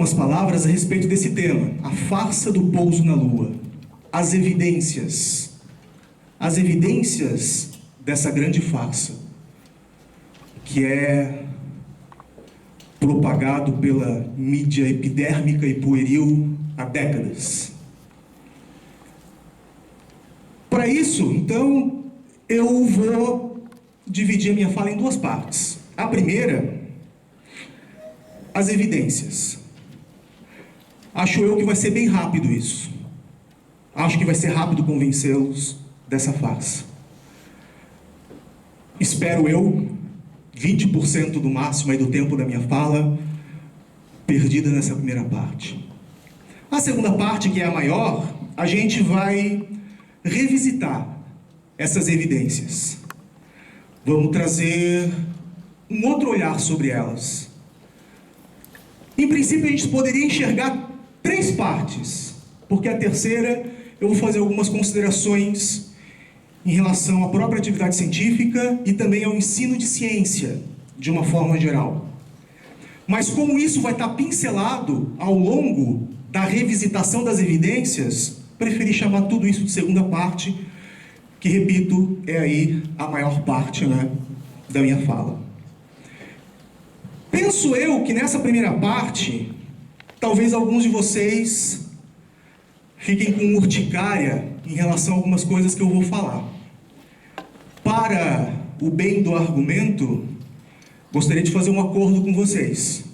algumas palavras a respeito desse tema, a farsa do pouso na Lua. As evidências dessa grande farsa, que é propagado pela mídia epidérmica e pueril há décadas. Para isso, então, eu vou dividir a minha fala em duas partes. A primeira, as evidências. Acho eu que vai ser bem rápido isso. Acho que vai ser rápido convencê-los dessa farsa. Espero eu, 20% do máximo aí do tempo da minha fala, perdida nessa primeira parte. A segunda parte, que é a maior, a gente vai revisitar essas evidências. Vamos trazer um outro olhar sobre elas. Em princípio, a gente poderia enxergar três partes, porque a terceira eu vou fazer algumas considerações em relação à própria atividade científica e também ao ensino de ciência, de uma forma geral. Mas como isso vai estar pincelado ao longo da revisitação das evidências, preferi chamar tudo isso de segunda parte, que, repito, é aí a maior parte, né, da minha fala. Penso eu que nessa primeira parte, talvez alguns de vocês fiquem com urticária em relação a algumas coisas que eu vou falar. Para o bem do argumento, gostaria de fazer um acordo com vocês.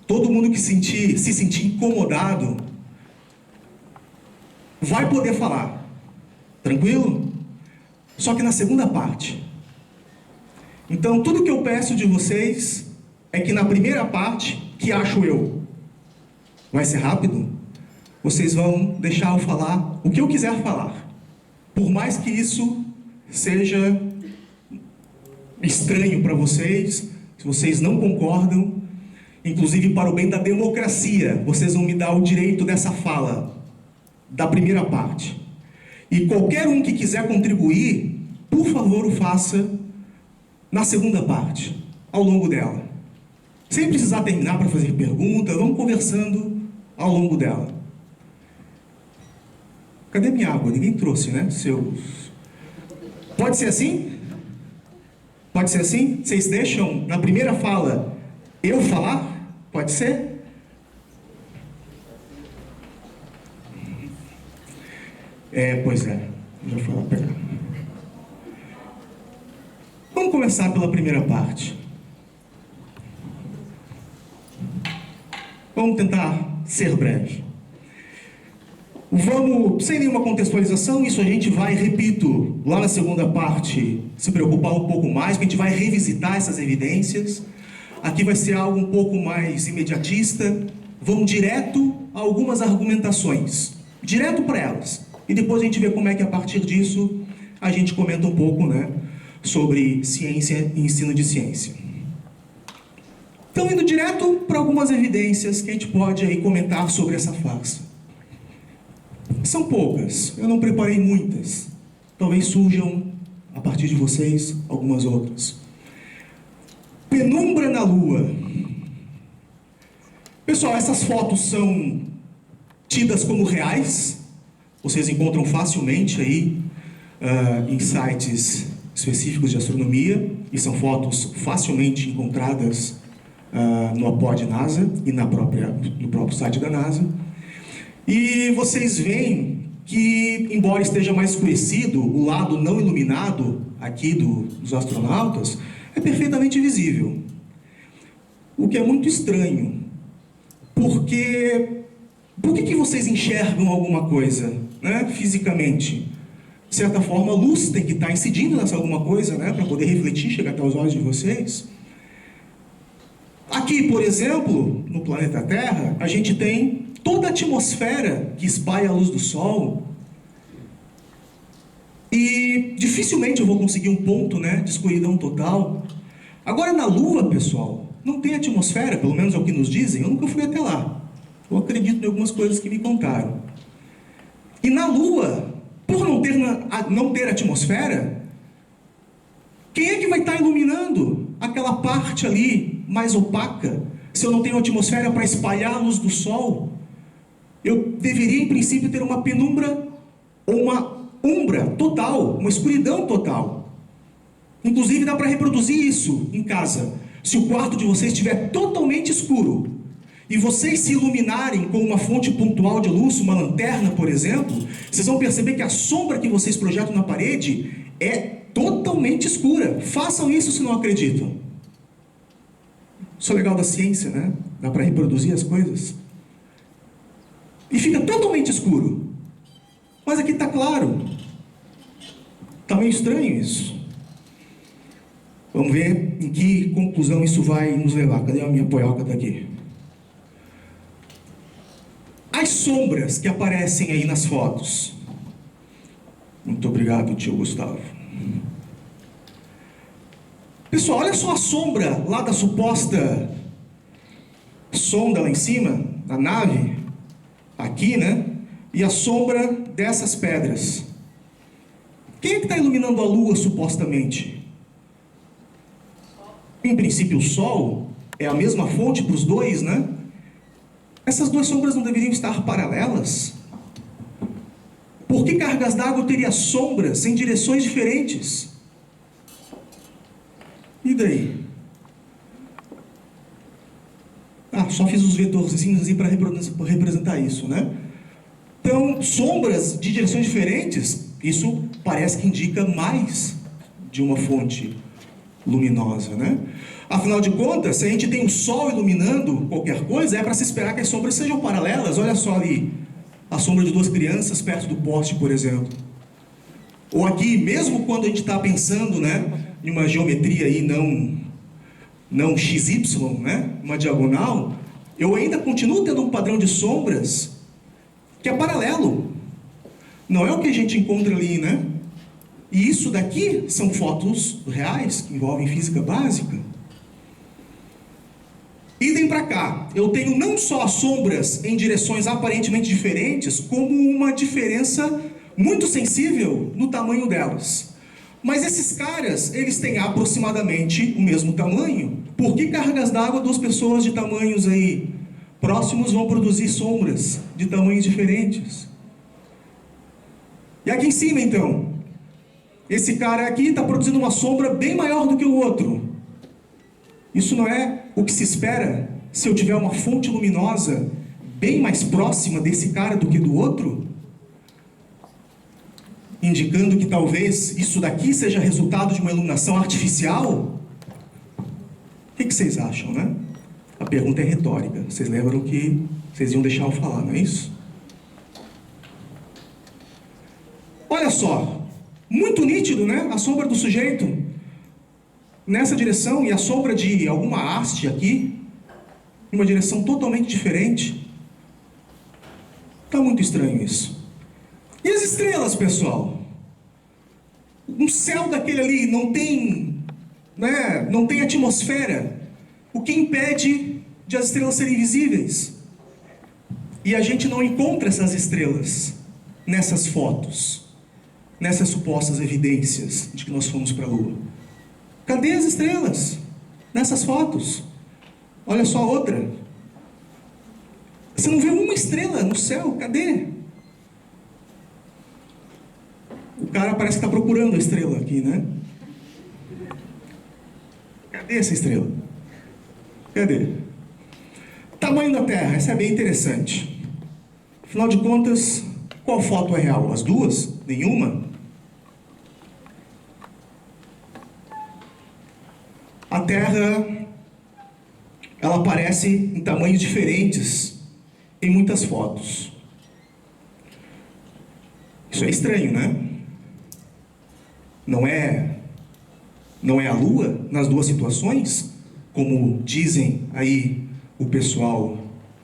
Todo mundo que se sentir incomodado vai poder falar. Tranquilo? Só que na segunda parte. Então, tudo que eu peço de vocês é que na primeira parte, que acho eu, vai ser rápido, vocês vão deixar eu falar o que eu quiser falar. Por mais que isso seja estranho para vocês, se vocês não concordam, inclusive para o bem da democracia, vocês vão me dar o direito dessa fala, da primeira parte. E qualquer um que quiser contribuir, por favor, o faça na segunda parte, ao longo dela. Sem precisar terminar para fazer pergunta, vamos conversando ao longo dela. Cadê minha água? Ninguém trouxe, né? Pode ser assim? Pode ser assim? Vocês deixam, na primeira fala, eu falar? Pode ser? Pois é. Já fui lá pegar. Vamos começar pela primeira parte. Vamos tentar ser breve. Vamos, sem nenhuma contextualização, isso a gente vai, repito, lá na segunda parte, se preocupar um pouco mais, porque a gente vai revisitar essas evidências. Aqui vai ser algo um pouco mais imediatista. Vamos direto a algumas argumentações, direto para elas. E depois a gente vê como é que a partir disso a gente comenta um pouco, né, sobre ciência e ensino de ciência. Então, indo direto para algumas evidências que a gente pode aí comentar sobre essa farsa. São poucas, eu não preparei muitas. Talvez surjam, a partir de vocês, algumas outras. Penumbra na Lua. Pessoal, essas fotos são tidas como reais. Vocês encontram facilmente aí em sites específicos de astronomia. E são fotos facilmente encontradas no Apod NASA e no próprio site da NASA. E vocês veem que, embora esteja mais escurecido, o lado não iluminado aqui dos astronautas é perfeitamente visível. O que é muito estranho, porque por que vocês enxergam alguma coisa, né, fisicamente? De certa forma, a luz tem que estar incidindo nessa alguma coisa, né, para poder refletir, chegar até os olhos de vocês. Aqui, por exemplo, no planeta Terra, a gente tem toda a atmosfera que espalha a luz do Sol. E dificilmente eu vou conseguir um ponto, né, de escuridão total. Agora, na Lua, pessoal, não tem atmosfera, pelo menos é o que nos dizem. Eu nunca fui até lá. Eu acredito em algumas coisas que me contaram. E na Lua, por não ter atmosfera, quem é que vai estar iluminando aquela parte ali mais opaca, se eu não tenho atmosfera para espalhar a luz do sol, eu deveria, em princípio, ter uma penumbra ou uma umbra total, uma escuridão total. Inclusive, dá para reproduzir isso em casa. Se o quarto de vocês estiver totalmente escuro e vocês se iluminarem com uma fonte pontual de luz, uma lanterna, por exemplo, vocês vão perceber que a sombra que vocês projetam na parede é totalmente escura. Façam isso se não acreditam. Isso é legal da ciência, né? Dá para reproduzir as coisas. E fica totalmente escuro. Mas aqui está claro. Está meio estranho isso. Vamos ver em que conclusão isso vai nos levar. Cadê a minha poioca? Está aqui. As sombras que aparecem aí nas fotos. Muito obrigado, tio Gustavo. Pessoal, olha só a sombra lá da suposta sonda lá em cima, da nave, aqui, né? E a sombra dessas pedras. Quem é que está iluminando a lua, supostamente? Em princípio, o sol é a mesma fonte para os dois, né? Essas duas sombras não deveriam estar paralelas? Por que cargas d'água teria sombras em direções diferentes? E daí? Só fiz os vetorzinhos assim para representar isso, né? Então, sombras de direções diferentes, isso parece que indica mais de uma fonte luminosa, né? Afinal de contas, se a gente tem o sol iluminando qualquer coisa, é para se esperar que as sombras sejam paralelas. Olha só ali, a sombra de duas crianças perto do poste, por exemplo. Ou aqui, mesmo quando a gente está pensando, né, em uma geometria aí não XY, né, uma diagonal, eu ainda continuo tendo um padrão de sombras que é paralelo. Não é o que a gente encontra ali, né? E isso daqui são fotos reais, que envolvem física básica. Idem para cá. Eu tenho não só sombras em direções aparentemente diferentes, como uma diferença muito sensível no tamanho delas. Mas esses caras, eles têm aproximadamente o mesmo tamanho. Por que cargas d'água, duas pessoas de tamanhos aí próximos vão produzir sombras de tamanhos diferentes? E aqui em cima, então, esse cara aqui está produzindo uma sombra bem maior do que o outro. Isso não é o que se espera se eu tiver uma fonte luminosa bem mais próxima desse cara do que do outro? Indicando que talvez isso daqui seja resultado de uma iluminação artificial? O que vocês acham, né? A pergunta é retórica. Vocês lembram que vocês iam deixar eu falar, não é isso? Olha só, muito nítido, né? A sombra do sujeito nessa direção e a sombra de alguma haste aqui, em uma direção totalmente diferente. Está muito estranho isso. E as estrelas, pessoal? Um céu daquele ali não tem, né, não tem atmosfera. O que impede de as estrelas serem visíveis? E a gente não encontra essas estrelas nessas fotos, nessas supostas evidências de que nós fomos para a Lua. Cadê as estrelas nessas fotos? Olha só outra. Você não vê uma estrela no céu, cadê? O cara parece que está procurando a estrela aqui, né? Cadê essa estrela? Cadê? Tamanho da Terra, essa é bem interessante. Afinal de contas, qual foto é real? As duas? Nenhuma? A Terra, ela aparece em tamanhos diferentes em muitas fotos. Isso é estranho, né? Não é a Lua nas duas situações, como dizem aí o pessoal,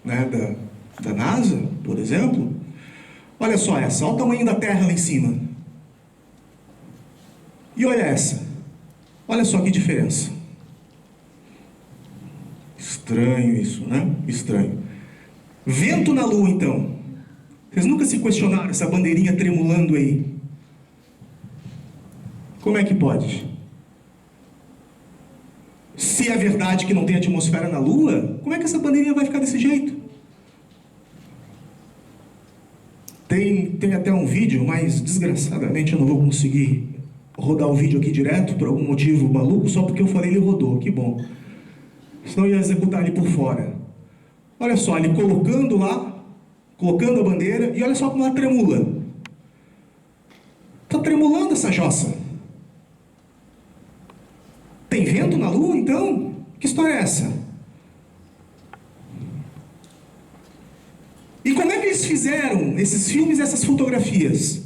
né, da NASA, por exemplo. Olha só essa, olha o tamanho da Terra lá em cima. E olha essa. Olha só que diferença. Estranho isso, né? Estranho. Vento na Lua, então. Vocês nunca se questionaram essa bandeirinha tremulando aí? Como é que pode? Se é verdade que não tem atmosfera na Lua, como é que essa bandeirinha vai ficar desse jeito? Tem até um vídeo, mas desgraçadamente eu não vou conseguir rodar o vídeo aqui direto, por algum motivo maluco, só porque eu falei ele rodou, que bom. Senão eu ia executar ele por fora. Olha só, ele colocando lá, colocando a bandeira, e olha só como ela tremula. Está tremulando essa jossa. Tem vento na Lua, então? Que história é essa? E como é que eles fizeram esses filmes e essas fotografias?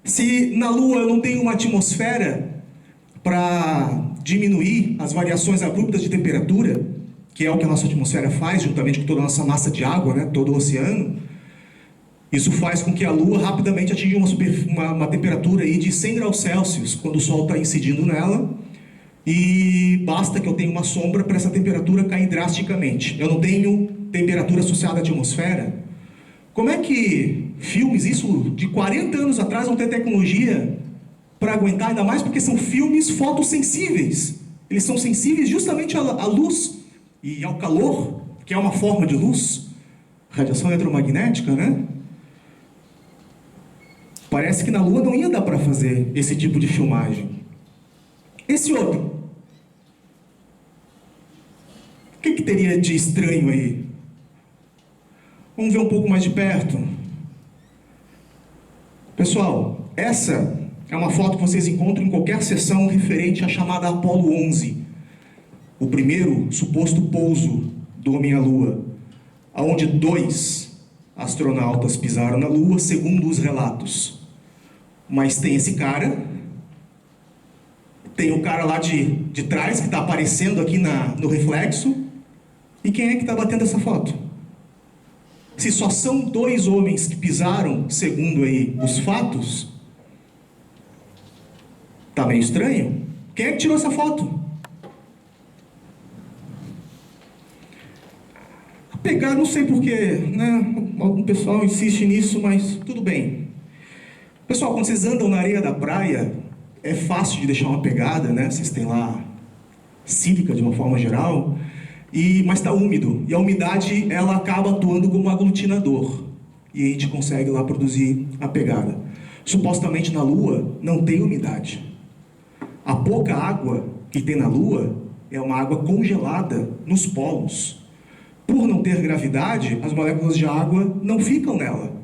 Se na Lua eu não tenho uma atmosfera para diminuir as variações abruptas de temperatura, que é o que a nossa atmosfera faz, juntamente com toda a nossa massa de água, né, todo o oceano, isso faz com que a Lua rapidamente atinja uma temperatura aí de 100 graus Celsius, quando o Sol está incidindo nela, e basta que eu tenha uma sombra para essa temperatura cair drasticamente. Eu não tenho temperatura associada à atmosfera. Como é que filmes, isso de 40 anos atrás, vão ter tecnologia para aguentar, ainda mais porque são filmes fotossensíveis. Eles são sensíveis justamente à luz e ao calor, que é uma forma de luz, radiação eletromagnética, né? Parece que na Lua não ia dar para fazer esse tipo de filmagem. Esse outro, o que teria de estranho aí? Vamos ver um pouco mais de perto. Pessoal, essa é uma foto que vocês encontram em qualquer sessão referente à chamada Apollo 11, o primeiro suposto pouso do homem à Lua, onde 2 astronautas pisaram na Lua, segundo os relatos. Mas tem esse cara, tem o cara lá de trás, que está aparecendo aqui no reflexo, e quem é que está batendo essa foto? Se só são 2 homens que pisaram, segundo aí os fatos, tá meio estranho. Quem é que tirou essa foto? Pegar, não sei porquê, né? Algum pessoal insiste nisso, mas tudo bem. Pessoal, quando vocês andam na areia da praia, é fácil de deixar uma pegada, né? Vocês têm lá sílica de uma forma geral, mas está úmido. E a umidade, ela acaba atuando como aglutinador. E a gente consegue lá produzir a pegada. Supostamente na Lua não tem umidade. A pouca água que tem na Lua é uma água congelada nos polos. Por não ter gravidade, as moléculas de água não ficam nela.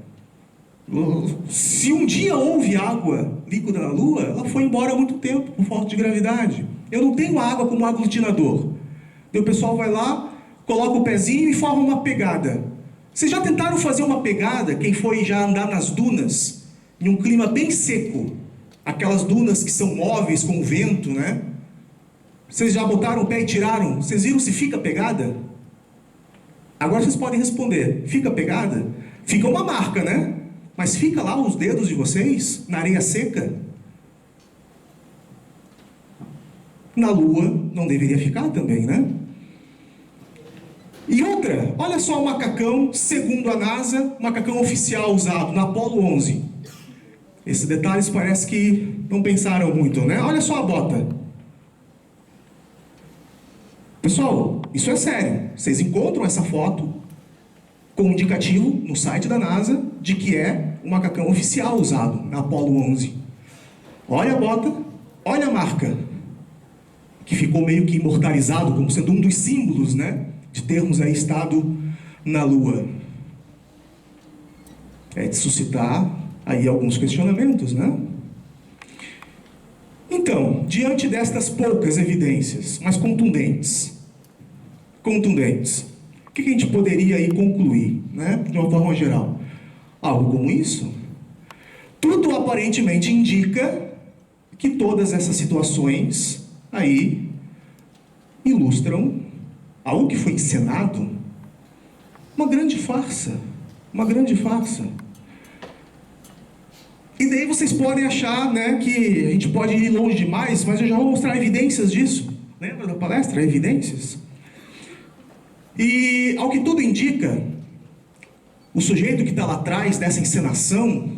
Se um dia houve água líquida na Lua, ela foi embora há muito tempo, por falta de gravidade. Eu não tenho água como aglutinador. E o pessoal vai lá, coloca o pezinho e forma uma pegada. Vocês já tentaram fazer uma pegada, quem foi já andar nas dunas, em um clima bem seco? Aquelas dunas que são móveis com o vento, né? Vocês já botaram o pé e tiraram? Vocês viram se fica pegada? Agora vocês podem responder, fica pegada? Fica uma marca, né? Mas fica lá os dedos de vocês, na areia seca? Na Lua não deveria ficar também, né? E outra, olha só o macacão, segundo a NASA, macacão oficial usado na Apollo 11. Esses detalhes parece que não pensaram muito, né? Olha só a bota. Pessoal, isso é sério. Vocês encontram essa foto com um indicativo no site da NASA de que é o macacão oficial usado na Apollo 11. Olha a bota, olha a marca, que ficou meio que imortalizado como sendo um dos símbolos, né, de termos aí estado na Lua. É de suscitar aí alguns questionamentos, né? Então, diante destas poucas evidências, mas contundentes, o que a gente poderia aí concluir, né, de uma forma geral? Algo como isso? Tudo aparentemente indica que todas essas situações aí ilustram algo que foi encenado, uma grande farsa, E daí vocês podem achar, né, que a gente pode ir longe demais, mas eu já vou mostrar evidências disso. Lembra da palestra? Evidências. E, ao que tudo indica, o sujeito que está lá atrás dessa encenação,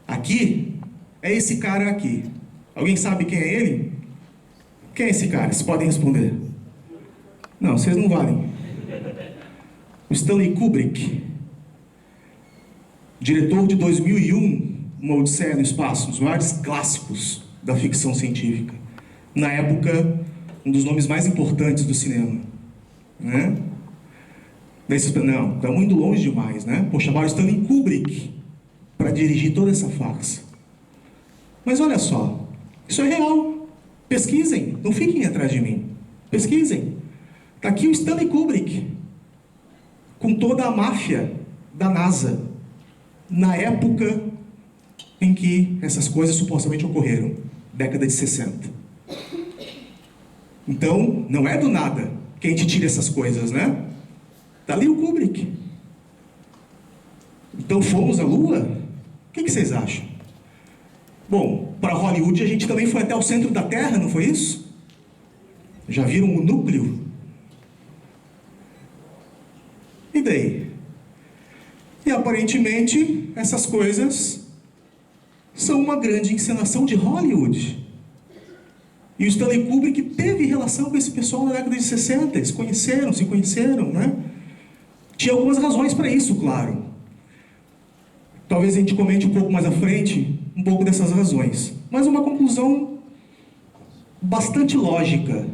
aqui, é esse cara aqui. Alguém sabe quem é ele? Quem é esse cara? Vocês podem responder. Não, vocês não valem. O Stanley Kubrick, diretor de 2001, Uma Odisseia no Espaço, um dos maiores clássicos da ficção científica. Na época, um dos nomes mais importantes do cinema. Né? Daí vocês pensam, não, estamos indo longe demais, né? Pô, chamaram o Stanley Kubrick para dirigir toda essa farsa. Mas olha só, isso é real. Pesquisem, não fiquem atrás de mim. Pesquisem. Está aqui o Stanley Kubrick, com toda a máfia da NASA, na época em que essas coisas supostamente ocorreram, década de 60. Então, não é do nada que a gente tira essas coisas, né? Está ali o Kubrick. Então, fomos à Lua? O que vocês acham? Bom, para Hollywood a gente também foi até o centro da Terra, não foi isso? Já viram o núcleo? E daí? E aparentemente essas coisas são uma grande encenação de Hollywood. E o Stanley Kubrick teve relação com esse pessoal na década de 60. Eles se conheceram, né? Tinha algumas razões para isso, claro. Talvez a gente comente um pouco mais à frente um pouco dessas razões. Mas uma conclusão bastante lógica,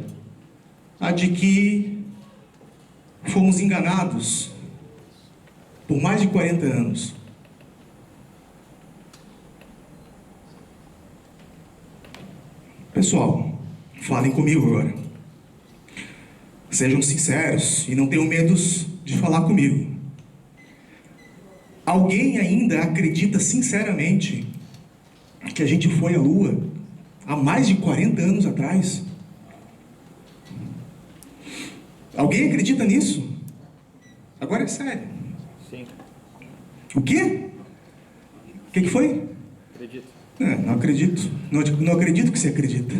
a de que fomos enganados por mais de 40 anos. Pessoal, falem comigo agora. Sejam sinceros e não tenham medo de falar comigo. Alguém ainda acredita sinceramente que a gente foi à Lua há mais de 40 anos atrás? Alguém acredita nisso? Agora é sério. Sim. O quê? O que foi? Acredito. Não acredito. Não acredito que você acredita.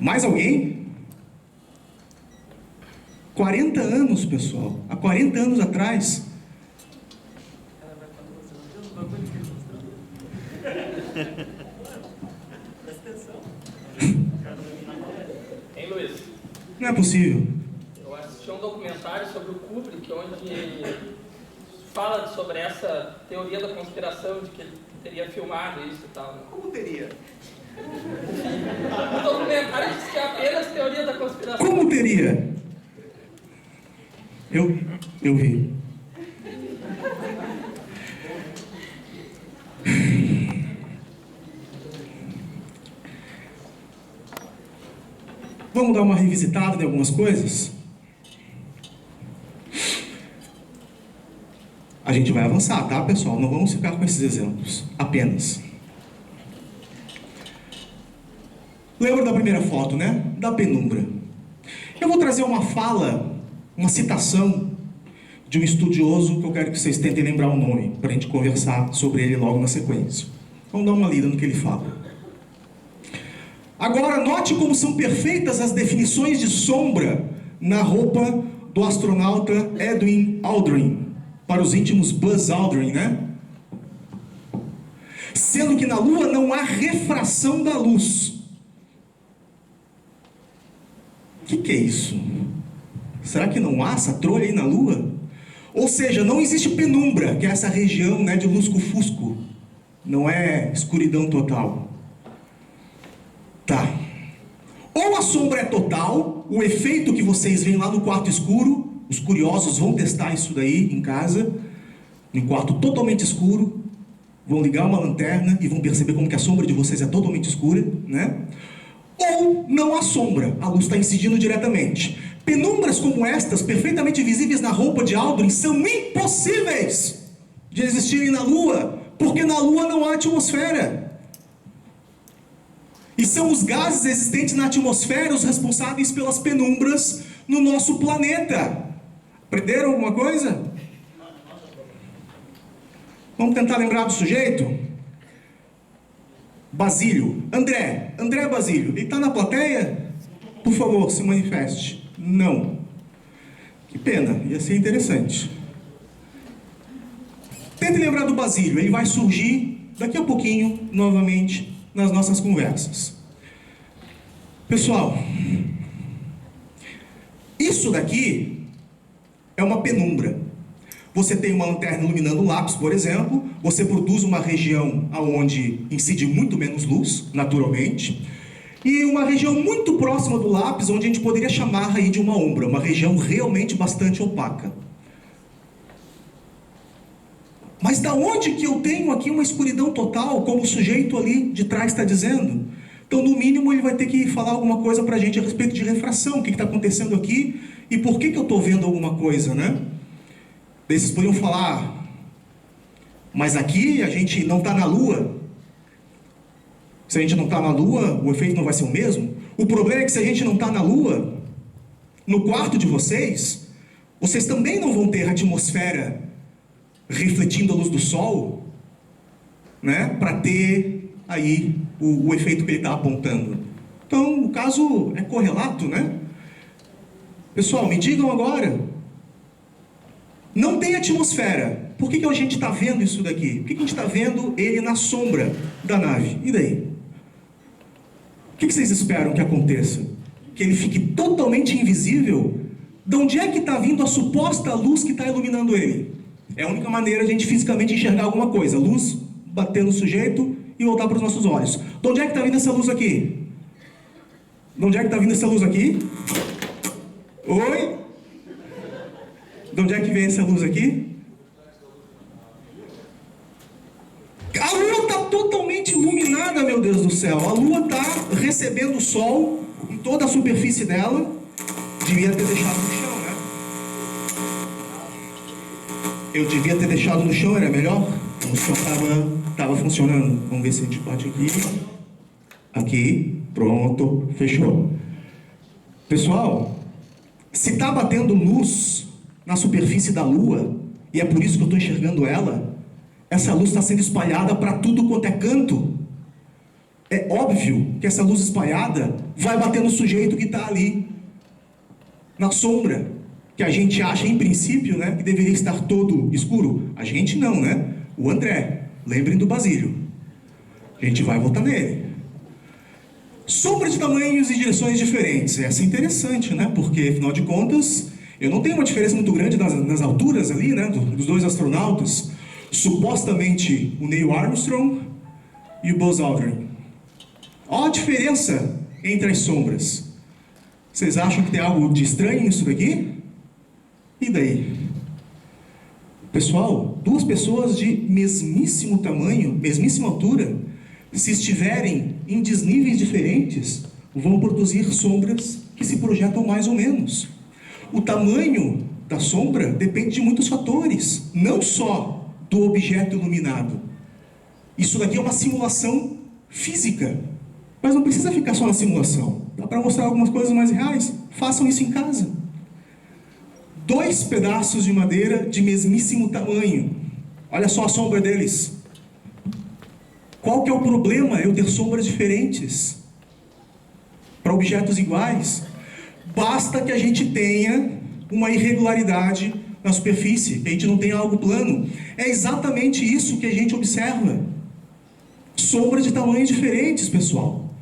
Mais alguém? 40 anos, pessoal. Há 40 anos atrás. Hein, Luiz? Não é possível. Eu assisti um documentário sobre o Kubrick, onde fala sobre essa teoria da conspiração, de que ele teria filmado isso e tal. Né? Como teria? O documentário diz que é apenas teoria da conspiração. Como teria? Eu vi. Vamos dar uma revisitada em algumas coisas? A gente vai avançar, tá, pessoal? Não vamos ficar com esses exemplos, apenas. Lembra da primeira foto, né? Da penumbra. Eu vou trazer uma fala, uma citação de um estudioso que eu quero que vocês tentem lembrar o nome, para a gente conversar sobre ele logo na sequência. Vamos dar uma lida no que ele fala. Agora, note como são perfeitas as definições de sombra na roupa do astronauta Edwin Aldrin, para os íntimos Buzz Aldrin, né? Sendo que na Lua não há refração da luz. O que é isso? Será que não há essa trolha aí na Lua? Ou seja, não existe penumbra, que é essa região, né, de lusco-fusco. Não é escuridão total. Tá. Ou a sombra é total, o efeito que vocês veem lá no quarto escuro, os curiosos vão testar isso daí em casa, em quarto totalmente escuro, vão ligar uma lanterna e vão perceber como que a sombra de vocês é totalmente escura, né? Ou não há sombra, a luz está incidindo diretamente. Penumbras como estas, perfeitamente visíveis na roupa de Aldrin, são impossíveis de existirem na Lua, porque na Lua não há atmosfera. E são os gases existentes na atmosfera os responsáveis pelas penumbras no nosso planeta. Aprenderam alguma coisa? Vamos tentar lembrar do sujeito? Basílio. André Basílio. Ele está na plateia? Por favor, se manifeste. Não. Que pena, ia ser interessante. Tente lembrar do Basílio. Ele vai surgir daqui a pouquinho, novamente, nas nossas conversas. Pessoal, isso daqui é uma penumbra. Você tem uma lanterna iluminando o lápis, por exemplo, você produz uma região onde incide muito menos luz, naturalmente, e uma região muito próxima do lápis, onde a gente poderia chamar aí de uma ombra, uma região realmente bastante opaca. Mas da onde que eu tenho aqui uma escuridão total, como o sujeito ali de trás está dizendo? Então, no mínimo, ele vai ter que falar alguma coisa para a gente a respeito de refração, o que está acontecendo aqui e por que eu estou vendo alguma coisa, né? Daí vocês poderiam falar, mas aqui a gente não está na Lua. Se a gente não está na Lua, o efeito não vai ser o mesmo. O problema é que se a gente não está na Lua, no quarto de vocês, vocês também não vão ter a atmosfera refletindo a luz do Sol, né? Para ter aí o efeito que ele está apontando. Então, o caso é correlato, né? Pessoal, me digam agora, não tem atmosfera, por que a gente está vendo isso daqui? Por que a gente está vendo ele na sombra da nave? E daí? O que vocês esperam que aconteça? Que ele fique totalmente invisível? De onde é que está vindo a suposta luz que está iluminando ele? É a única maneira de a gente fisicamente enxergar alguma coisa. Luz bater no sujeito e voltar para os nossos olhos. De onde é que está vindo essa luz aqui? De onde é que está vindo essa luz aqui? Oi? De onde é que vem essa luz aqui? A Lua está totalmente iluminada, meu Deus do céu. A Lua está recebendo o Sol em toda a superfície dela. Devia ter deixado no chão, né? Eu devia ter deixado no chão, era melhor? O chão estava funcionando. Vamos ver se a gente bate aqui. Aqui, pronto, fechou. Pessoal, se está batendo luz na superfície da Lua, e é por isso que eu estou enxergando ela, essa luz está sendo espalhada para tudo quanto é canto. É óbvio que essa luz espalhada vai bater no sujeito que está ali, na sombra, que a gente acha, em princípio, né, que deveria estar todo escuro. A gente não, né? O André, lembrem do Basílio. A gente vai votar nele. Sombra de tamanhos e direções diferentes. Essa é interessante, né? Porque, afinal de contas, eu não tenho uma diferença muito grande nas alturas ali, né? Dos dois astronautas. Supostamente o Neil Armstrong e o Buzz Aldrin. Olha a diferença entre as sombras. Vocês acham que tem algo de estranho nisso daqui? E daí? Pessoal, duas pessoas de mesmíssimo tamanho, mesmíssima altura, se estiverem em desníveis diferentes, vão produzir sombras que se projetam mais ou menos. O tamanho da sombra depende de muitos fatores, não só do objeto iluminado. Isso daqui é uma simulação física, mas não precisa ficar só na simulação. Dá para mostrar algumas coisas mais reais? Façam isso em casa. 2 pedaços de madeira de mesmíssimo tamanho. Olha só a sombra deles. Qual que é o problema eu ter sombras diferentes para objetos iguais? Basta que a gente tenha uma irregularidade na superfície, que a gente não tenha algo plano. É exatamente isso que a gente observa. Sombras de tamanhos diferentes, pessoal.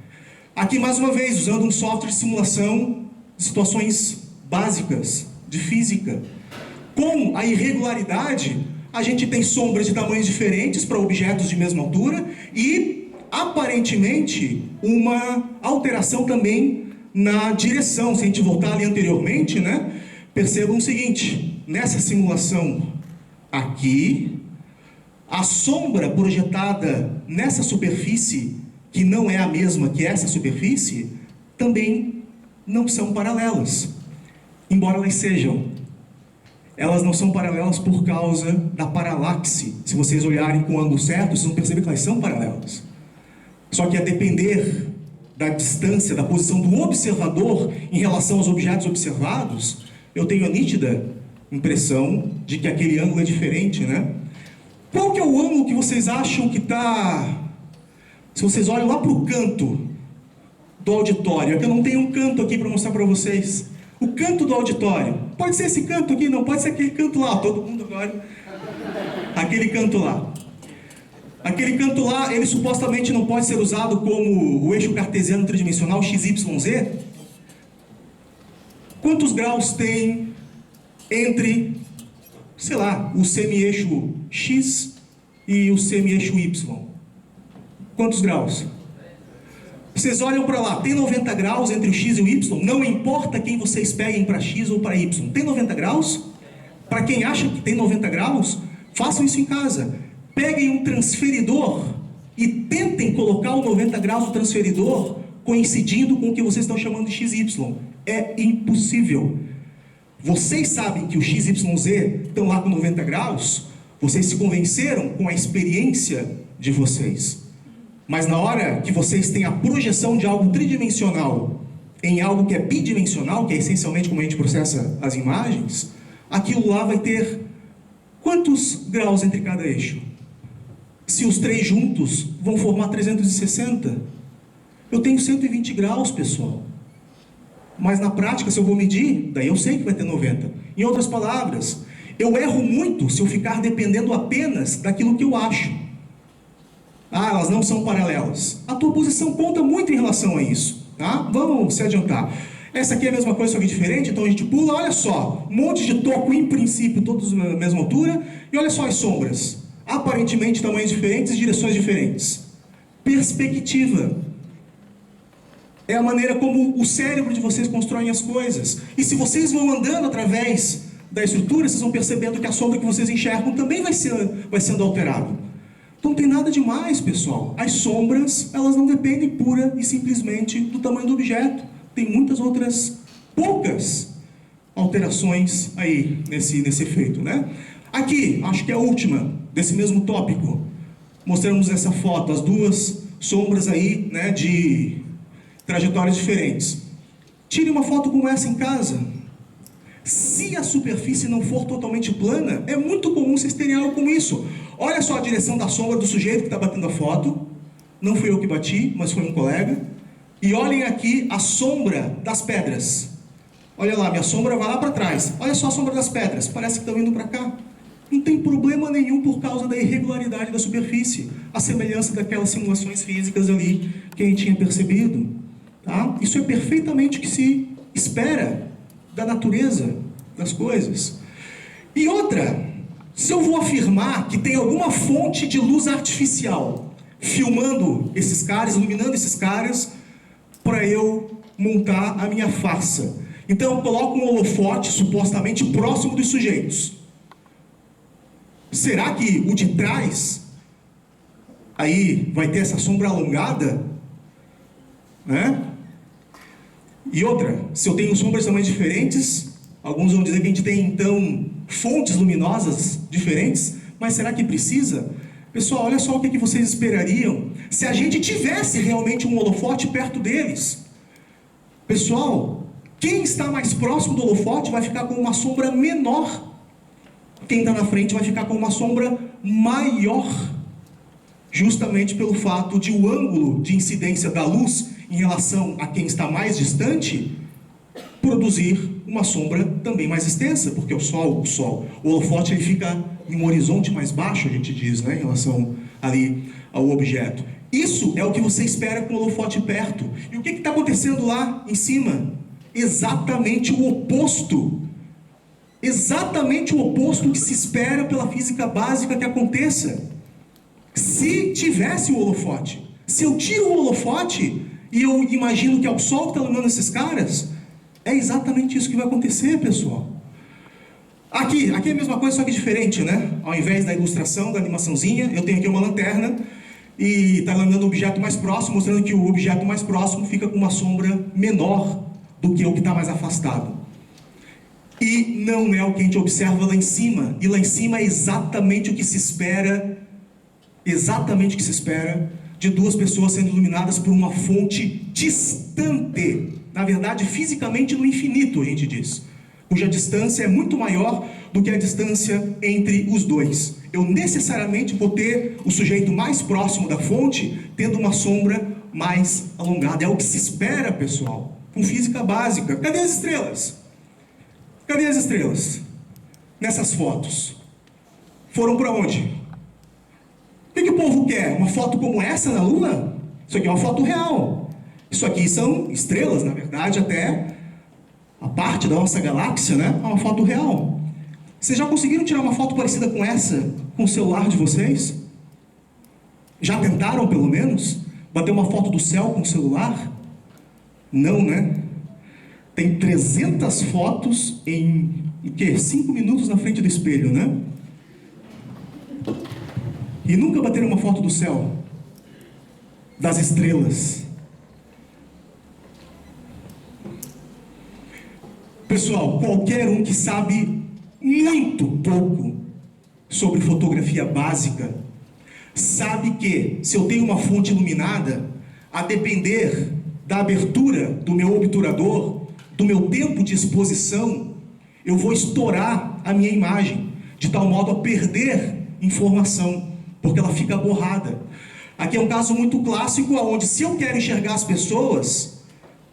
Aqui, mais uma vez, usando um software de simulação de situações básicas de física. Com a irregularidade, a gente tem sombras de tamanhos diferentes para objetos de mesma altura e, aparentemente, uma alteração também na direção. Se a gente voltar ali anteriormente, né? Percebam o seguinte, nessa simulação aqui, a sombra projetada nessa superfície, que não é a mesma que essa superfície, também não são paralelas. Embora elas sejam. Elas não são paralelas por causa da paralaxe. Se vocês olharem com o ângulo certo, vocês vão perceber que elas são paralelas. Só que a depender da distância, da posição do observador em relação aos objetos observados, eu tenho a nítida impressão de que aquele ângulo é diferente, né? Qual que é o ângulo que vocês acham que está... Se vocês olham lá para o canto do auditório, é que eu não tenho um canto aqui para mostrar para vocês. O canto do auditório. Pode ser esse canto aqui, não pode ser aquele canto lá. Todo mundo agora. Aquele canto lá. Aquele canto lá, ele supostamente não pode ser usado como o eixo cartesiano tridimensional XYZ? Quantos graus tem entre, sei lá, o semi-eixo X e o semi-eixo Y? Quantos graus? Vocês olham para lá, tem 90 graus entre o X e o Y? Não importa quem vocês peguem para X ou para Y. Tem 90 graus? Para quem acha que tem 90 graus, façam isso em casa. Peguem um transferidor e tentem colocar o 90 graus do transferidor coincidindo com o que vocês estão chamando de XY. É impossível. Vocês sabem que o XYZ estão lá com 90 graus, vocês se convenceram com a experiência de vocês. Mas na hora que vocês têm a projeção de algo tridimensional em algo que é bidimensional, que é essencialmente como a gente processa as imagens, aquilo lá vai ter quantos graus entre cada eixo? Se os três juntos vão formar 360. Eu tenho 120 graus, pessoal. Mas na prática, se eu vou medir, daí eu sei que vai ter 90. Em outras palavras, eu erro muito se eu ficar dependendo apenas daquilo que eu acho. Ah, elas não são paralelas. A tua posição conta muito em relação a isso, tá? Vamos se adiantar. Essa aqui é a mesma coisa, só que diferente, então a gente pula, olha só, um monte de toco em princípio, todos na mesma altura, e olha só as sombras. Aparentemente tamanhos diferentes, direções diferentes. Perspectiva. É a maneira como o cérebro de vocês constrói as coisas. E se vocês vão andando através da estrutura, vocês vão percebendo que a sombra que vocês enxergam também vai sendo alterada. Então não tem nada demais, pessoal. As sombras, elas não dependem pura e simplesmente do tamanho do objeto. Tem muitas outras, poucas alterações aí nesse efeito, né? Aqui, acho que é a última desse mesmo tópico. Mostramos essa foto, as duas sombras aí, né, de trajetórias diferentes. Tire uma foto como essa em casa. Se a superfície não for totalmente plana, é muito comum vocês terem algo como isso. Olha só a direção da sombra do sujeito que está batendo a foto. Não fui eu que bati, mas foi um colega. E olhem aqui a sombra das pedras. Olha lá, minha sombra vai lá para trás. Olha só a sombra das pedras, parece que estão indo para cá. Não tem problema nenhum por causa da irregularidade da superfície. A semelhança daquelas simulações físicas ali que a gente tinha percebido. Tá? Isso é perfeitamente o que se espera da natureza das coisas. E outra, se eu vou afirmar que tem alguma fonte de luz artificial filmando esses caras, iluminando esses caras, para eu montar a minha farsa. Então eu coloco um holofote supostamente próximo dos sujeitos. Será que o de trás aí vai ter essa sombra alongada? Né? E outra, se eu tenho sombras também diferentes, alguns vão dizer que a gente tem então fontes luminosas diferentes, mas será que precisa? Pessoal, olha só o que vocês esperariam se a gente tivesse realmente um holofote perto deles. Pessoal, quem está mais próximo do holofote vai ficar com uma sombra menor. Quem está na frente vai ficar com uma sombra maior. Justamente pelo fato de o ângulo de incidência da luz em relação a quem está mais distante produzir uma sombra também mais extensa, porque o holofote ele fica em um horizonte mais baixo, a gente diz, né, em relação ali ao objeto. Isso é o que você espera com o holofote perto. E o que está acontecendo lá em cima? Exatamente o oposto. Exatamente o oposto que se espera pela física básica que aconteça. Se tivesse o holofote, se eu tiro o holofote e eu imagino que é o sol que está iluminando esses caras, é exatamente isso que vai acontecer, pessoal. Aqui é a mesma coisa, só que diferente, né? Ao invés da ilustração, da animaçãozinha, eu tenho aqui uma lanterna e está iluminando o objeto mais próximo, mostrando que o objeto mais próximo fica com uma sombra menor do que o que está mais afastado. E não é o que a gente observa lá em cima. E lá em cima é exatamente o que se espera, de duas pessoas sendo iluminadas por uma fonte distante. Na verdade, fisicamente no infinito, a gente diz. Cuja distância é muito maior do que a distância entre os dois. Eu necessariamente vou ter o sujeito mais próximo da fonte tendo uma sombra mais alongada. É o que se espera, pessoal, com física básica. Cadê as estrelas? Cadê as estrelas? Nessas fotos. Foram para onde? O que o povo quer? Uma foto como essa na Lua? Isso aqui é uma foto real. Isso aqui são estrelas, na verdade, até a parte da nossa galáxia, né? É uma foto real. Vocês já conseguiram tirar uma foto parecida com essa com o celular de vocês? Já tentaram, pelo menos? Bater uma foto do céu com o celular? Não, né? Tem 300 fotos em, 5 minutos na frente do espelho, né? E nunca bateram uma foto do céu, das estrelas. Pessoal, qualquer um que sabe muito pouco sobre fotografia básica, sabe que se eu tenho uma fonte iluminada, a depender da abertura do meu obturador, do meu tempo de exposição, eu vou estourar a minha imagem, de tal modo a perder informação, porque ela fica borrada. Aqui é um caso muito clássico, onde se eu quero enxergar as pessoas,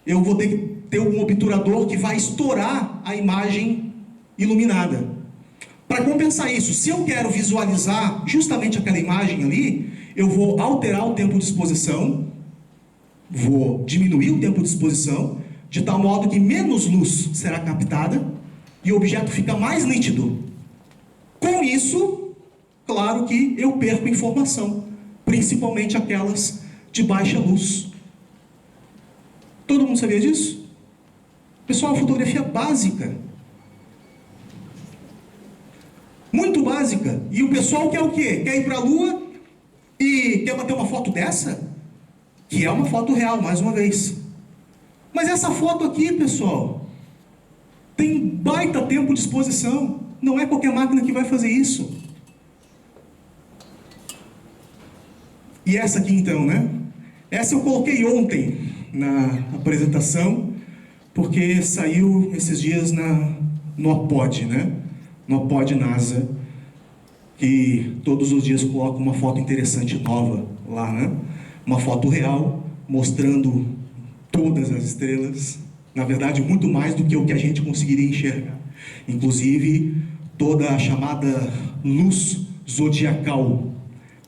eu vou ter que ter um obturador que vai estourar a imagem iluminada. Para compensar isso, se eu quero visualizar justamente aquela imagem ali, eu vou alterar o tempo de exposição, vou diminuir o tempo de exposição, de tal modo que menos luz será captada e o objeto fica mais nítido. Com isso, claro que eu perco informação, principalmente aquelas de baixa luz. Todo mundo sabia disso? Pessoal, fotografia básica. Muito básica. E o pessoal quer o quê? Quer ir para a Lua e quer bater uma foto dessa? Que é uma foto real, mais uma vez. Mas essa foto aqui, pessoal, tem baita tempo de exposição. Não é qualquer máquina que vai fazer isso. E essa aqui então, né? Essa eu coloquei ontem na apresentação, porque saiu esses dias no APOD, né? No APOD NASA, que todos os dias coloca uma foto interessante nova lá, né? Uma foto real, mostrando todas as estrelas, na verdade muito mais do que o que a gente conseguiria enxergar, inclusive toda a chamada luz zodiacal,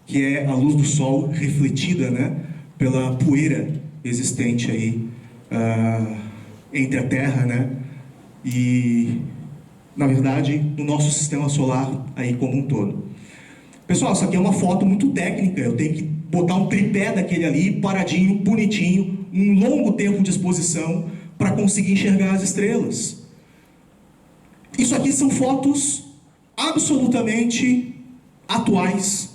que é a luz do Sol refletida, né, pela poeira existente aí entre a Terra, né, e na verdade no nosso sistema solar aí como um todo. Pessoal, isso aqui é uma foto muito técnica, eu tenho que botar um tripé daquele ali, paradinho, bonitinho, um longo tempo de exposição para conseguir enxergar as estrelas. Isso aqui são fotos absolutamente atuais,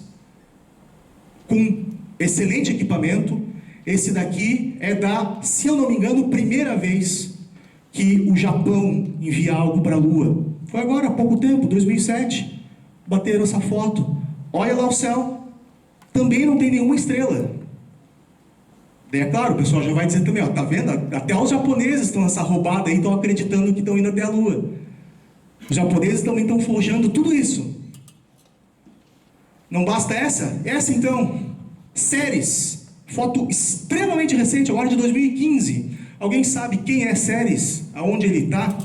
com excelente equipamento. Esse daqui é da, se eu não me engano, primeira vez que o Japão envia algo para a Lua. Foi agora, há pouco tempo, 2007, bateram essa foto. Olha lá o céu, também não tem nenhuma estrela. Daí é claro, o pessoal já vai dizer também, ó, tá vendo? Até os japoneses estão nessa roubada aí, estão acreditando que estão indo até a Lua. Os japoneses também estão forjando tudo isso. Não basta essa? Essa então, Ceres, foto extremamente recente, agora de 2015. Alguém sabe quem é Ceres? Aonde ele está?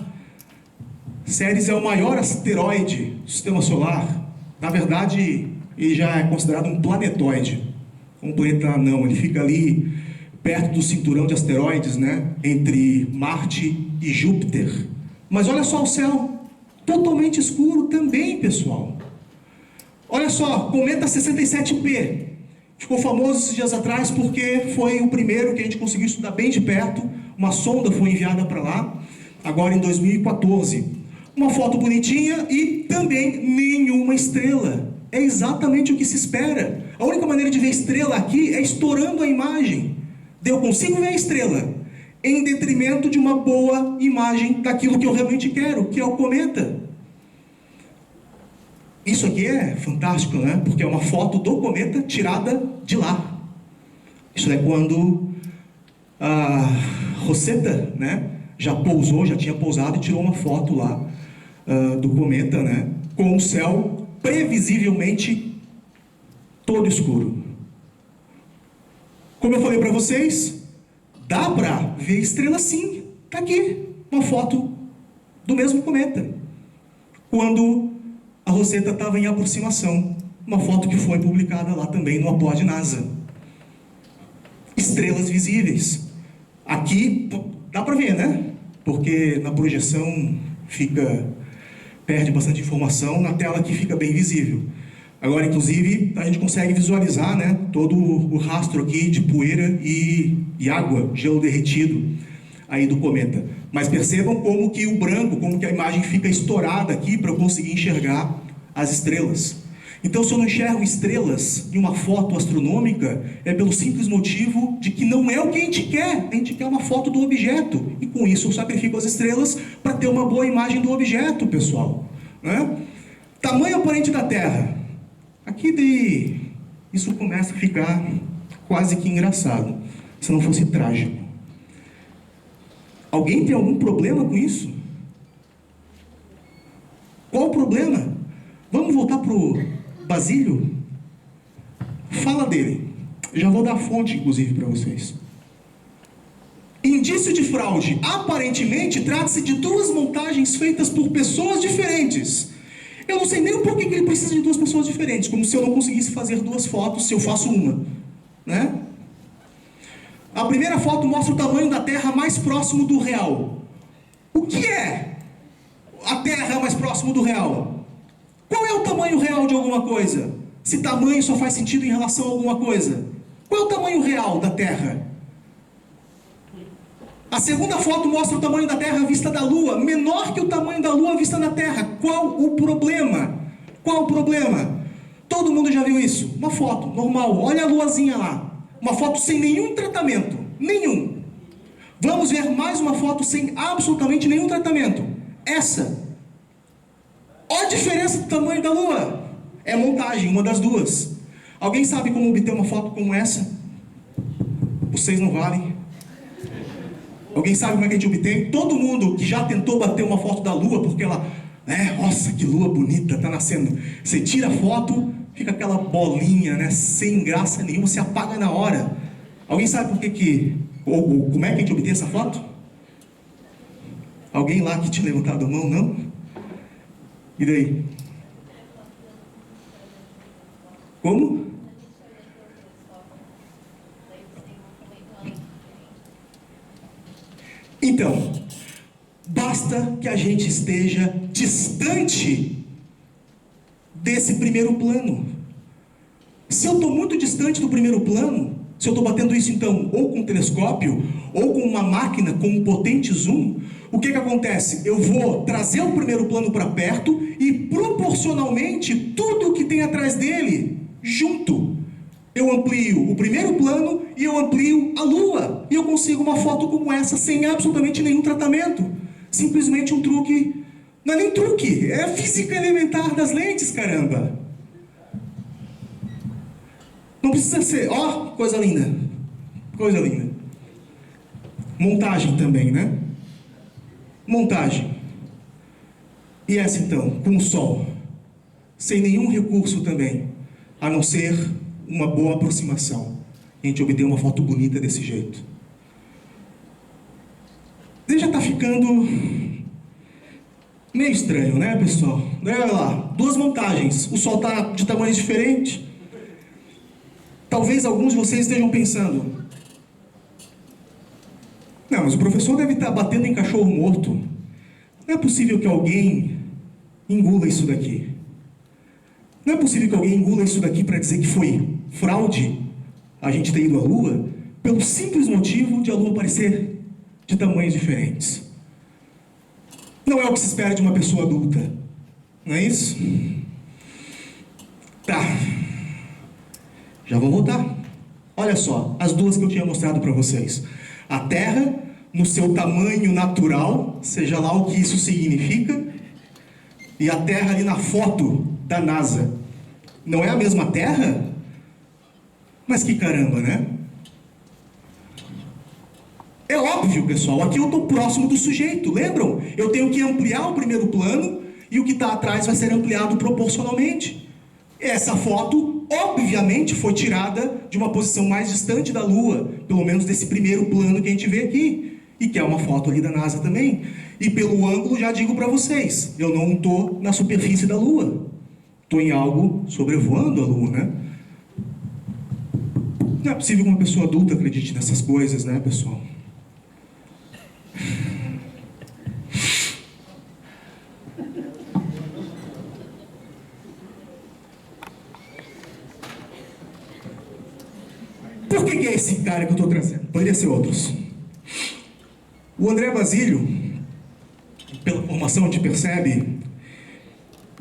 Ceres é o maior asteroide do sistema solar. Na verdade, ele já é considerado um planetóide. Um planeta anão, ele fica ali perto do cinturão de asteroides, né? Entre Marte e Júpiter. Mas olha só o céu, totalmente escuro também, pessoal. Olha só, cometa 67P. Ficou famoso esses dias atrás porque foi o primeiro que a gente conseguiu estudar bem de perto. Uma sonda foi enviada para lá, agora em 2014. Uma foto bonitinha e também nenhuma estrela. É exatamente o que se espera. A única maneira de ver estrela aqui é estourando a imagem. Eu consigo ver a estrela, em detrimento de uma boa imagem daquilo que eu realmente quero, que é o cometa. Isso aqui é fantástico, né? Porque é uma foto do cometa tirada de lá. Isso é quando a Rosetta, né, já pousou, já tinha pousado e tirou uma foto lá do cometa, né, com o céu previsivelmente todo escuro. Como eu falei para vocês, dá para ver estrela sim. Está aqui uma foto do mesmo cometa, quando a Rosetta estava em aproximação uma foto que foi publicada lá também no Apod NASA. Estrelas visíveis. Aqui dá para ver, né? Porque na projeção perde bastante informação, na tela aqui fica bem visível. Agora, inclusive, a gente consegue visualizar, né, todo o rastro aqui de poeira e água, gelo derretido aí do cometa. Mas percebam como que o branco, como que a imagem fica estourada aqui para eu conseguir enxergar as estrelas. Então, se eu não enxergo estrelas em uma foto astronômica, é pelo simples motivo de que não é o que a gente quer. A gente quer uma foto do objeto. E com isso eu sacrifico as estrelas para ter uma boa imagem do objeto, pessoal. Né? Tamanho aparente da Terra. Aqui isso começa a ficar quase que engraçado, se não fosse trágico. Alguém tem algum problema com isso? Qual o problema? Vamos voltar para o Basílio? Fala dele. Já vou dar a fonte, inclusive, para vocês. Indício de fraude. Aparentemente, trata-se de duas montagens feitas por pessoas diferentes. Eu não sei nem o porquê que ele precisa de duas pessoas diferentes, como se eu não conseguisse fazer duas fotos se eu faço uma, né? A primeira foto mostra o tamanho da Terra mais próximo do real. O que é a Terra mais próximo do real? Qual é o tamanho real de alguma coisa? Se tamanho só faz sentido em relação a alguma coisa. Qual é o tamanho real da Terra? A segunda foto mostra o tamanho da Terra à vista da Lua, menor que o tamanho da Lua à vista da Terra. Qual o problema? Qual o problema? Todo mundo já viu isso? Uma foto, normal, olha a luazinha lá. Uma foto sem nenhum tratamento, nenhum. Vamos ver mais uma foto sem absolutamente nenhum tratamento. Essa. Olha a diferença do tamanho da Lua. É montagem, uma das duas. Alguém sabe como obter uma foto como essa? Vocês não valem. Alguém sabe como é que a gente obtém? Todo mundo que já tentou bater uma foto da Lua, porque ela, nossa, que Lua bonita, tá nascendo. Você tira a foto, fica aquela bolinha, né, sem graça nenhuma, se apaga na hora. Alguém sabe por que ou como é que a gente obtém essa foto? Alguém lá que tinha levantado a mão, não? E daí? Como? Então, basta que a gente esteja distante desse primeiro plano. Se eu estou muito distante do primeiro plano, se eu estou batendo isso então ou com um telescópio, ou com uma máquina com um potente zoom, o que acontece? Eu vou trazer o primeiro plano para perto e proporcionalmente tudo o que tem atrás dele, junto. Eu amplio o primeiro plano e eu amplio a Lua. E eu consigo uma foto como essa sem absolutamente nenhum tratamento. Simplesmente um truque. Não é nem truque, é a física elementar das lentes, caramba. Não precisa ser... Ó, coisa linda. Coisa linda. Montagem também, né? Montagem. E essa então, com o Sol. Sem nenhum recurso também, a não ser uma boa aproximação. A gente obtém uma foto bonita desse jeito. Ele já está ficando meio estranho, né, pessoal? Olha lá, duas montagens. O Sol está de tamanhos diferentes. Talvez alguns de vocês estejam pensando: não, mas o professor deve estar batendo em cachorro morto. Não é possível que alguém engula isso daqui. Não é possível que alguém engula isso daqui para dizer que foi fraude a gente ter ido à Lua, pelo simples motivo de a Lua aparecer de tamanhos diferentes. Não é o que se espera de uma pessoa adulta. Não é isso? Tá. Já vou voltar. Olha só, as duas que eu tinha mostrado para vocês. A Terra, no seu tamanho natural, seja lá o que isso significa, e a Terra ali na foto da NASA. Não é a mesma Terra? Mas que caramba, né? É óbvio, pessoal, aqui eu estou próximo do sujeito, lembram? Eu tenho que ampliar o primeiro plano e o que está atrás vai ser ampliado proporcionalmente. Essa foto, obviamente, foi tirada de uma posição mais distante da Lua, pelo menos desse primeiro plano que a gente vê aqui, e que é uma foto ali da NASA também. E pelo ângulo, já digo para vocês, eu não estou na superfície da Lua. estou em algo sobrevoando a Lua, né? Não é possível que uma pessoa adulta acredite nessas coisas, né, pessoal? Por que é esse cara que eu estou trazendo? Poderia ser outros. O André Basílio, pela formação a gente percebe,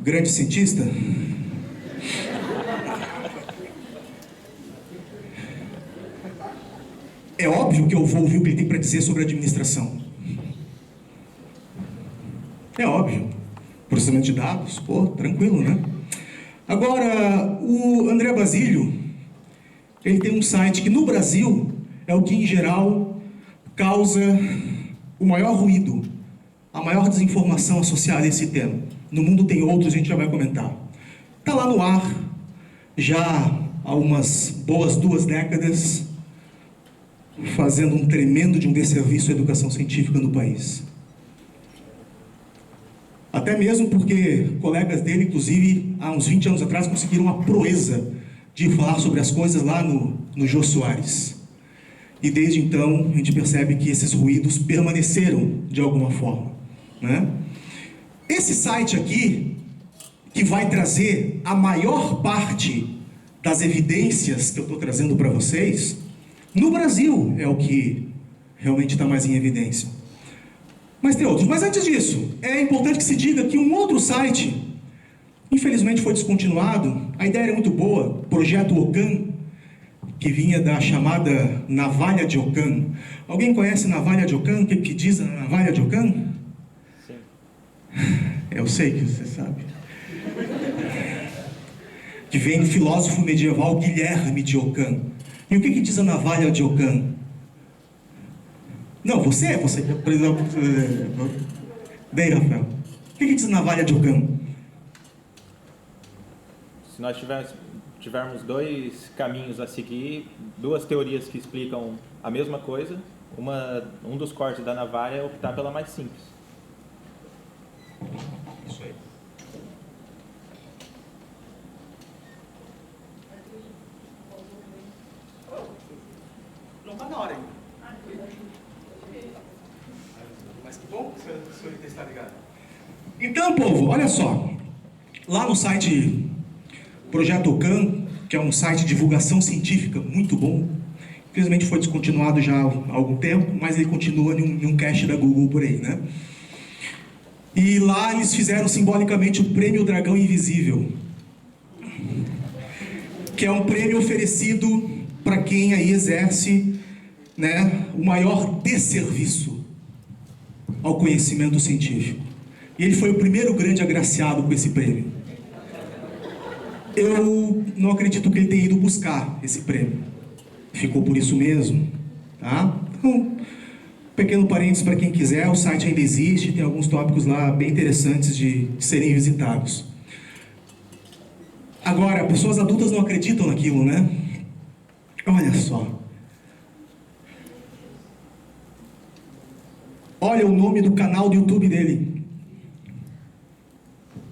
grande cientista. É óbvio que eu vou ouvir o que ele tem para dizer sobre administração. É óbvio. Processamento de dados, pô, tranquilo, né? Agora, o André Basílio, ele tem um site que no Brasil é o que em geral causa o maior ruído, a maior desinformação associada a esse tema. No mundo tem outros, a gente já vai comentar. Está lá no ar, já há umas boas 2 décadas, fazendo um tremendo de um desserviço à educação científica no país. Até mesmo porque colegas dele, inclusive, há uns 20 anos atrás, conseguiram a proeza de falar sobre as coisas lá no Jô Soares. E desde então, a gente percebe que esses ruídos permaneceram de alguma forma, né? Esse site aqui, que vai trazer a maior parte das evidências que eu estou trazendo para vocês, no Brasil é o que realmente está mais em evidência. Mas tem outros. Mas antes disso, é importante que se diga que um outro site, infelizmente foi descontinuado, a ideia era muito boa, Projeto Ocam, que vinha da chamada Navalha de Ocam. Alguém conhece Navalha de Ocam? O que diz a Navalha de Ocam? Sim. Eu sei que você sabe. Que vem do filósofo medieval Guilherme de Ocam. E o que diz a Navalha de Ocam? Não, você, por exemplo. Daí, Rafael. O que diz a Navalha de Ocam? Se nós tivermos 2 caminhos a seguir, 2 teorias que explicam a mesma coisa, um dos cortes da navalha é optar pela mais simples. Isso aí. Não está na hora ainda. Mas que bom que o senhor está ligado. Então, povo, olha só. Lá no site Projeto Ocam, que é um site de divulgação científica muito bom, infelizmente foi descontinuado já há algum tempo, mas ele continua em um cache da Google por aí, né? E lá eles fizeram simbolicamente o Prêmio Dragão Invisível, que é um prêmio oferecido para quem aí exerce, né, o maior desserviço ao conhecimento científico. E ele foi o primeiro grande agraciado com esse prêmio. Eu não acredito que ele tenha ido buscar esse prêmio. Ficou por isso mesmo, tá? Então, pequeno parênteses para quem quiser, o site ainda existe, tem alguns tópicos lá bem interessantes de serem visitados. Agora, pessoas adultas não acreditam naquilo, né? Olha só. Olha o nome do canal do YouTube dele.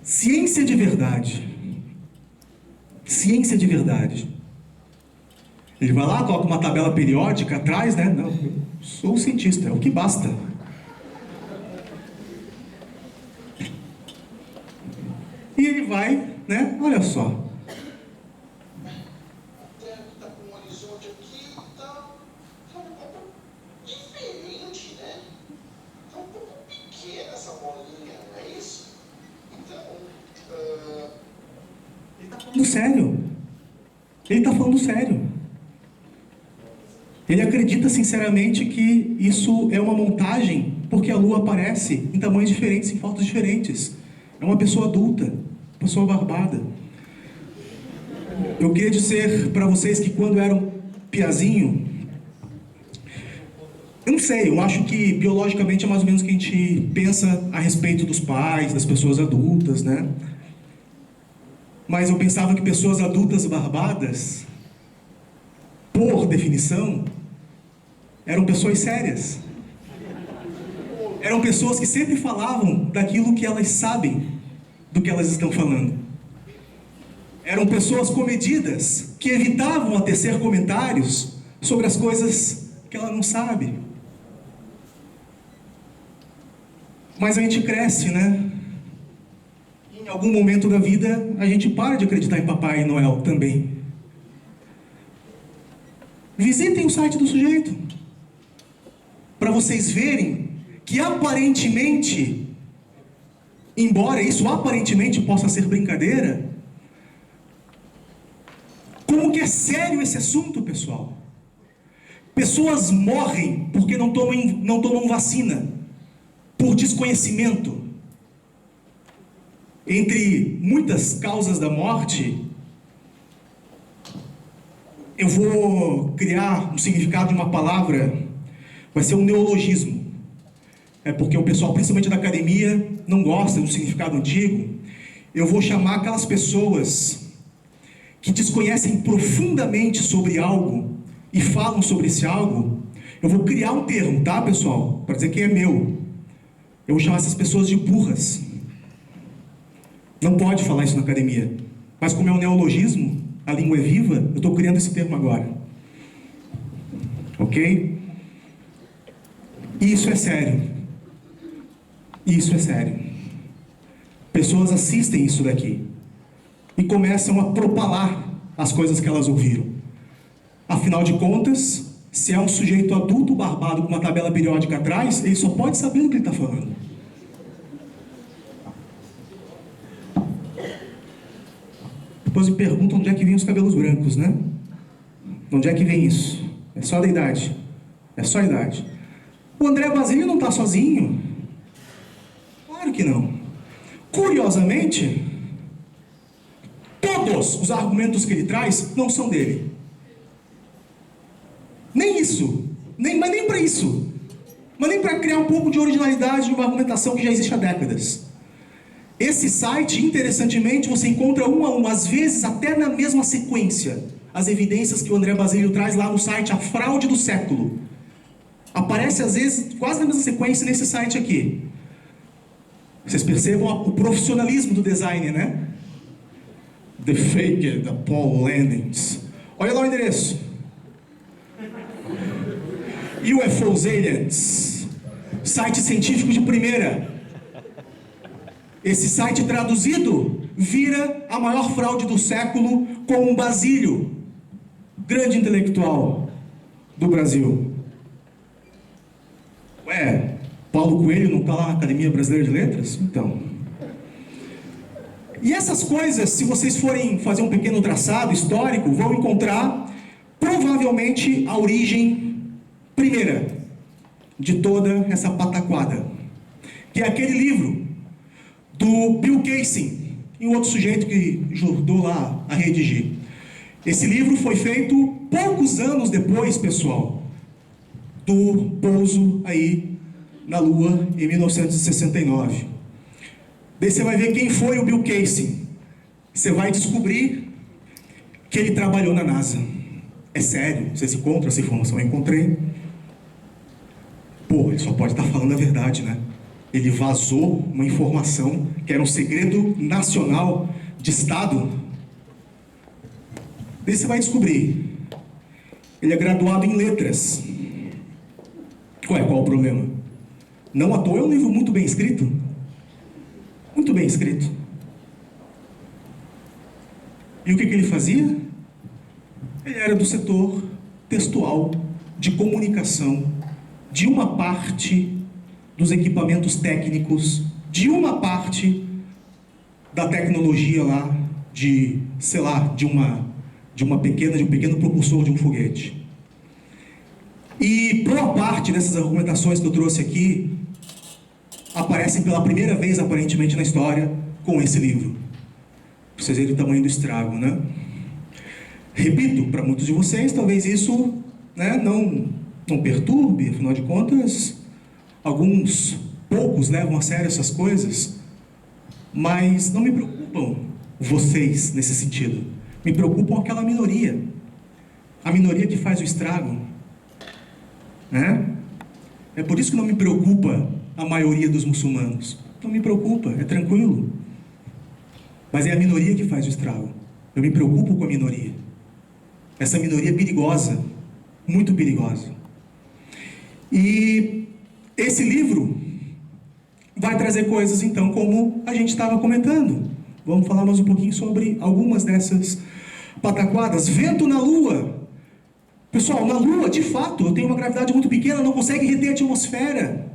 Ciência de Verdade. Ciência de Verdade. Ele vai lá, coloca uma tabela periódica atrás, né? Não, eu sou cientista, é o que basta. E ele vai, né? Olha só. Está com um horizonte aqui, tá um pouco diferente, né? Está um pouco pequena essa bolinha, não é isso? Então, Ele está falando sério. Ele está falando sério. Ele acredita sinceramente que isso é uma montagem, porque a Lua aparece em tamanhos diferentes, em fotos diferentes. É uma pessoa adulta, pessoa barbada. Eu queria dizer para vocês que quando era um piazinho, eu não sei, eu acho que biologicamente é mais ou menos o que a gente pensa a respeito dos pais, das pessoas adultas, né? Mas eu pensava que pessoas adultas barbadas, por definição, eram pessoas sérias. Eram pessoas que sempre falavam daquilo que elas sabem do que elas estão falando. Eram pessoas comedidas que evitavam a tecer comentários sobre as coisas que ela não sabe. Mas a gente cresce, né? Em algum momento da vida, a gente para de acreditar em Papai Noel também. Visitem o site do sujeito, para vocês verem que aparentemente, embora isso aparentemente possa ser brincadeira, como que é sério esse assunto, pessoal? Pessoas morrem porque não tomam vacina, por desconhecimento. Entre muitas causas da morte, eu vou criar um significado de uma palavra, vai ser um neologismo. É porque o pessoal, principalmente da academia, não gosta do significado antigo. Eu vou chamar aquelas pessoas que desconhecem profundamente sobre algo e falam sobre esse algo. Eu vou criar um termo, tá, pessoal? Para dizer que é meu. Eu vou chamar essas pessoas de burras. Não pode falar isso na academia. Mas como é um neologismo, a língua é viva, eu estou criando esse termo agora. Ok? Isso é sério. Isso é sério. Pessoas assistem isso daqui e começam a propalar as coisas que elas ouviram. Afinal de contas, se é um sujeito adulto barbado com uma tabela periódica atrás, ele só pode saber do que ele está falando. Depois me perguntam onde é que vem os cabelos brancos, né? Onde é que vem isso? É só da idade. É só a idade. O André Basílio não está sozinho. Claro que não. Curiosamente, todos os argumentos que ele traz não são dele. Nem isso. Mas nem para isso. Mas nem para criar um pouco de originalidade de uma argumentação que já existe há décadas. Esse site, interessantemente, você encontra um a um, às vezes até na mesma sequência, as evidências que o André Basílio traz lá no site A Fraude do Século. Aparece às vezes quase na mesma sequência nesse site aqui. Vocês percebam o profissionalismo do design, né? The Fake, da Paul Landings. Olha lá o endereço. UFOs Aliens. Site científico de primeira. Esse site traduzido vira a maior fraude do século com um Basílio, grande intelectual do Brasil. Ué, Paulo Coelho não está lá na Academia Brasileira de Letras? Então. E essas coisas, se vocês forem fazer um pequeno traçado histórico, vão encontrar provavelmente a origem primeira de toda essa pataquada, que é aquele livro do Bill Casey e um outro sujeito que ajudou lá a redigir. Esse livro foi feito poucos anos depois, pessoal, do pouso aí na Lua em 1969. Daí você vai ver quem foi o Bill Casey. Você vai descobrir que ele trabalhou na NASA. É sério, vocês encontram essa informação? Eu encontrei. Pô, ele só pode estar falando a verdade, né? Ele vazou uma informação que era um segredo nacional de Estado. Daí você vai descobrir. Ele é graduado em letras. Qual o problema? Não à toa é um livro muito bem escrito. Muito bem escrito. E o que ele fazia? Ele era do setor textual, de comunicação, de uma parte dos equipamentos técnicos, de uma parte da tecnologia lá, de um pequeno propulsor de um foguete. E boa parte dessas argumentações que eu trouxe aqui aparecem pela primeira vez, aparentemente, na história, com esse livro. Pra vocês verem o tamanho do estrago, né? Repito, para muitos de vocês, talvez isso, né, não perturbe, afinal de contas, alguns poucos levam a sério essas coisas, mas não me preocupam vocês nesse sentido. Me preocupam aquela minoria. A minoria que faz o estrago. Né? É por isso que não me preocupa a maioria dos muçulmanos. Não me preocupa, é tranquilo. Mas é a minoria que faz o estrago. Eu me preocupo com a minoria. Essa minoria é perigosa, muito perigosa. E esse livro vai trazer coisas, então, como a gente estava comentando. Vamos falar mais um pouquinho sobre algumas dessas pataquadas. Vento na Lua. Pessoal, na Lua, de fato, eu tenho uma gravidade muito pequena, não consegue reter a atmosfera.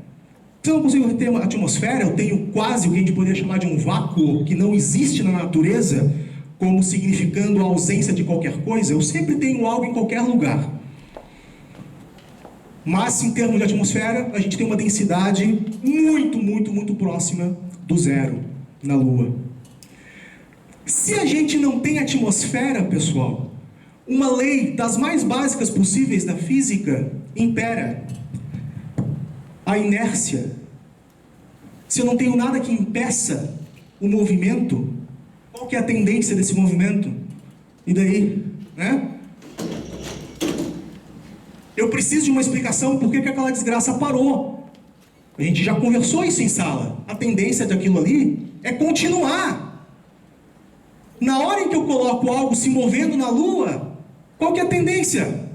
Se eu não consigo reter a atmosfera, eu tenho quase o que a gente poderia chamar de um vácuo que não existe na natureza, como significando a ausência de qualquer coisa. Eu sempre tenho algo em qualquer lugar. Mas, em termos de atmosfera, a gente tem uma densidade muito, muito, muito próxima do zero na Lua. Se a gente não tem atmosfera, pessoal, uma lei das mais básicas possíveis da física impera. A inércia. Se eu não tenho nada que impeça o movimento, qual que é a tendência desse movimento? E daí, né? Eu preciso de uma explicação por que aquela desgraça parou. A gente já conversou isso em sala. A tendência daquilo ali é continuar. Na hora em que eu coloco algo se movendo na Lua, qual que é a tendência?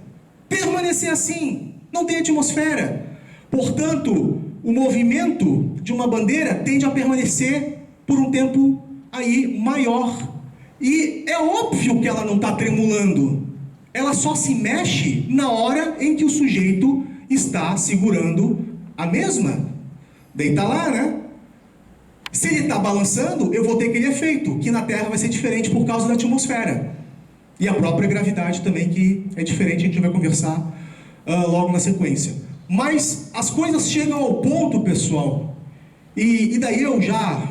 Permanecer assim. Não tem atmosfera. Portanto, o movimento de uma bandeira tende a permanecer por um tempo aí maior. E é óbvio que ela não está tremulando. Ela só se mexe na hora em que o sujeito está segurando a mesma. Daí tá lá, né? Se ele está balançando, eu vou ter aquele efeito, que na Terra vai ser diferente por causa da atmosfera. E a própria gravidade também, que é diferente, a gente vai conversar logo na sequência. Mas as coisas chegam ao ponto, pessoal, e daí eu já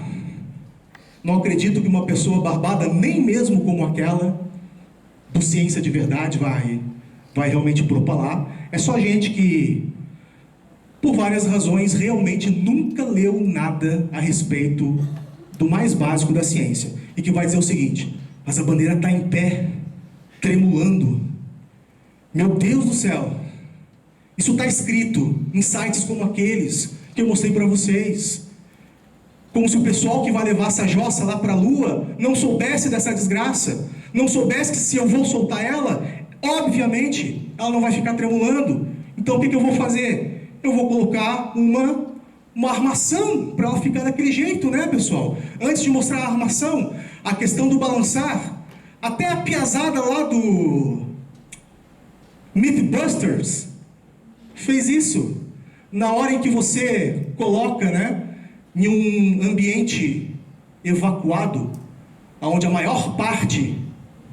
não acredito que uma pessoa barbada, nem mesmo como aquela do Ciência de Verdade, vai realmente propalar. É só gente que, por várias razões, realmente nunca leu nada a respeito do mais básico da ciência. E que vai dizer o seguinte: mas a bandeira está em pé, tremulando. Meu Deus do céu! Isso está escrito em sites como aqueles que eu mostrei para vocês. Como se o pessoal que vai levar essa jossa lá para a Lua não soubesse dessa desgraça. Não soubesse que se eu vou soltar ela, obviamente, ela não vai ficar tremulando. Então o que eu vou fazer? Eu vou colocar uma armação para ela ficar daquele jeito, né, pessoal? Antes de mostrar a armação, a questão do balançar, até a piazada lá do Mythbusters fez isso. Na hora em que você coloca, né, em um ambiente evacuado, onde a maior parte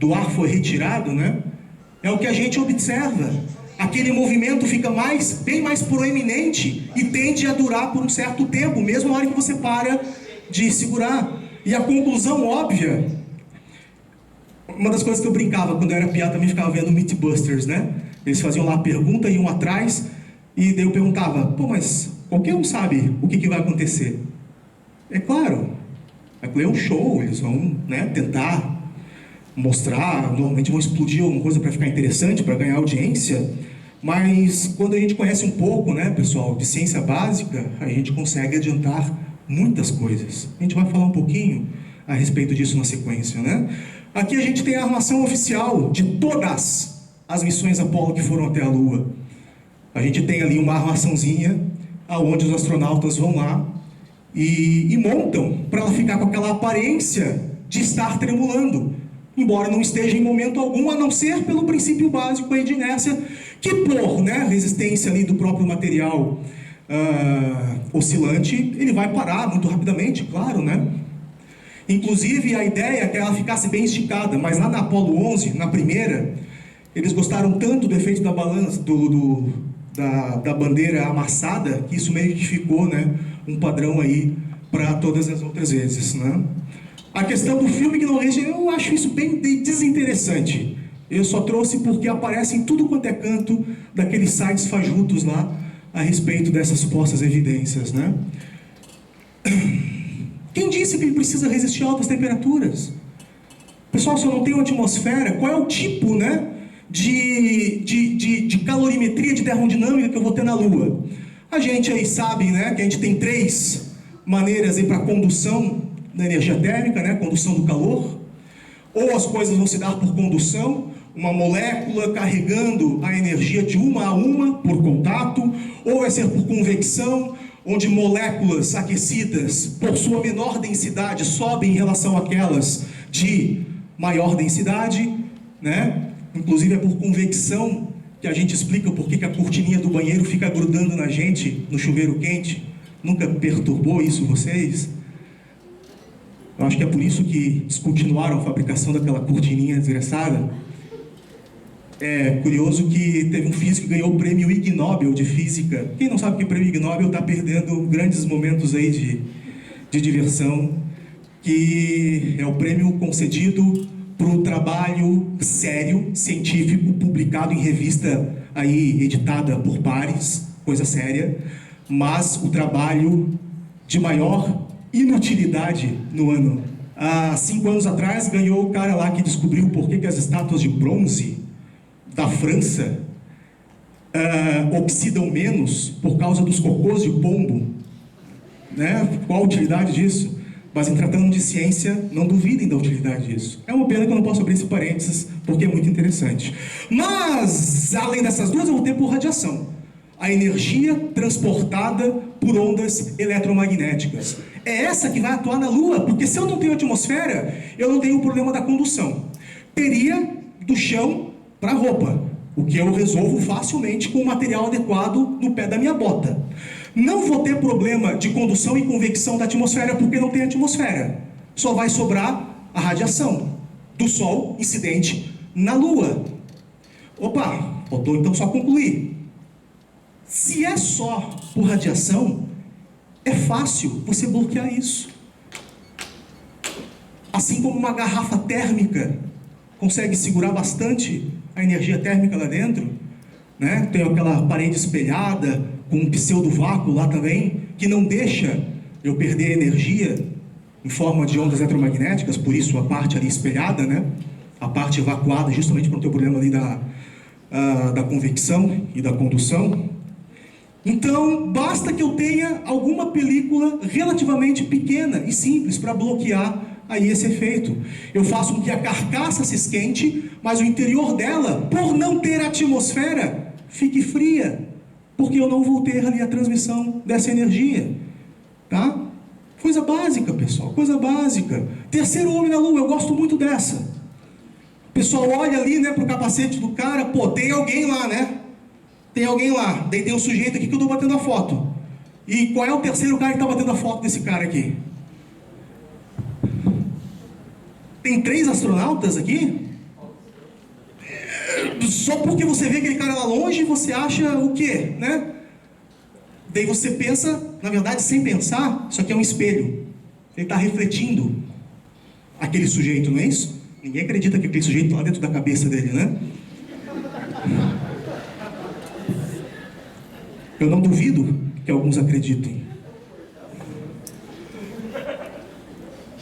do ar foi retirado, né, é o que a gente observa. Aquele movimento fica bem mais proeminente e tende a durar por um certo tempo, mesmo na hora que você para de segurar. E a conclusão óbvia, uma das coisas que eu brincava quando eu era piá, também ficava vendo Mythbusters, né? Eles faziam lá a pergunta, iam atrás, e daí eu perguntava: pô, mas qualquer um sabe o que vai acontecer? É claro, aquilo é um show, eles vão, né, tentar mostrar, normalmente vão explodir alguma coisa para ficar interessante, para ganhar audiência, mas quando a gente conhece um pouco, né, pessoal, de ciência básica, a gente consegue adiantar muitas coisas. A gente vai falar um pouquinho a respeito disso na sequência, né? Aqui a gente tem a armação oficial de todas as missões Apollo que foram até a Lua. A gente tem ali uma armaçãozinha, aonde os astronautas vão lá e montam para ela ficar com aquela aparência de estar tremulando, embora não esteja em momento algum, a não ser pelo princípio básico aí de inércia, que por, né, resistência ali do próprio material oscilante, ele vai parar muito rapidamente, claro, né? Inclusive a ideia é que ela ficasse bem esticada, mas lá na Apollo 11, na primeira, eles gostaram tanto do efeito da balança, da bandeira amassada, que isso meio que ficou, né, um padrão aí para todas as outras vezes, né? A questão do filme ignorante, eu acho isso bem desinteressante. Eu só trouxe porque aparece em tudo quanto é canto daqueles sites fajutos lá a respeito dessas supostas evidências, né? Quem disse que ele precisa resistir a altas temperaturas? Pessoal, se eu não tenho atmosfera, qual é o tipo, né, de calorimetria, de termodinâmica que eu vou ter na Lua? A gente aí sabe, né, que a gente tem 3 maneiras aí para condução da energia térmica, né, condução do calor. Ou as coisas vão se dar por condução, uma molécula carregando a energia de uma a uma por contato, ou vai ser por convecção, onde moléculas aquecidas, por sua menor densidade, sobem em relação àquelas de maior densidade, né? Inclusive é por convecção que a gente explica por que a cortininha do banheiro fica grudando na gente no chuveiro quente. Nunca perturbou isso vocês? Eu acho que é por isso que descontinuaram a fabricação daquela cortininha desgraçada. É curioso que teve um físico que ganhou o prêmio Ig Nobel de Física. Quem não sabe que o prêmio Ig Nobel está perdendo grandes momentos aí de diversão, que é o prêmio concedido para o trabalho sério, científico, publicado em revista aí, editada por pares, coisa séria, mas o trabalho de maior inutilidade no ano. Há 5 anos atrás ganhou o cara lá que descobriu por que as estátuas de bronze da França oxidam menos por causa dos cocôs de pombo, né? Qual a utilidade disso? Mas em tratando de ciência, não duvidem da utilidade disso. É uma pena que eu não posso abrir esse parênteses, porque é muito interessante. Mas, além dessas duas, eu vou ter por radiação. A energia transportada por ondas eletromagnéticas. É essa que vai atuar na Lua, porque se eu não tenho atmosfera, eu não tenho o problema da condução. Teria do chão para a roupa, o que eu resolvo facilmente com o material adequado no pé da minha bota. Não vou ter problema de condução e convecção da atmosfera, porque não tem atmosfera. Só vai sobrar a radiação do Sol incidente na Lua. Opa, faltou então só concluir. Se é só por radiação, é fácil você bloquear isso. Assim como uma garrafa térmica consegue segurar bastante a energia térmica lá dentro, né? Tem aquela parede espelhada com um pseudo-vácuo lá também, que não deixa eu perder energia em forma de ondas eletromagnéticas, por isso a parte ali espelhada, né? A parte evacuada, justamente para não ter o problema ali da convecção e da condução. Então, basta que eu tenha alguma película relativamente pequena e simples para bloquear aí esse efeito. Eu faço com que a carcaça se esquente, mas o interior dela, por não ter atmosfera, fique fria, porque eu não vou ter ali a transmissão dessa energia, tá? Coisa básica, pessoal, coisa básica. Terceiro homem na Lua, eu gosto muito dessa. O pessoal olha ali, né, pro capacete do cara, pô, tem alguém lá, né? Tem alguém lá, daí tem um sujeito aqui que eu estou batendo a foto. E qual é o terceiro cara que está batendo a foto desse cara aqui? Tem 3 astronautas aqui? Só porque você vê aquele cara lá longe, você acha o quê, né? Daí você pensa, na verdade, sem pensar, isso aqui é um espelho. Ele está refletindo aquele sujeito, não é isso? Ninguém acredita que aquele sujeito está lá dentro da cabeça dele, né? Eu não duvido que alguns acreditem.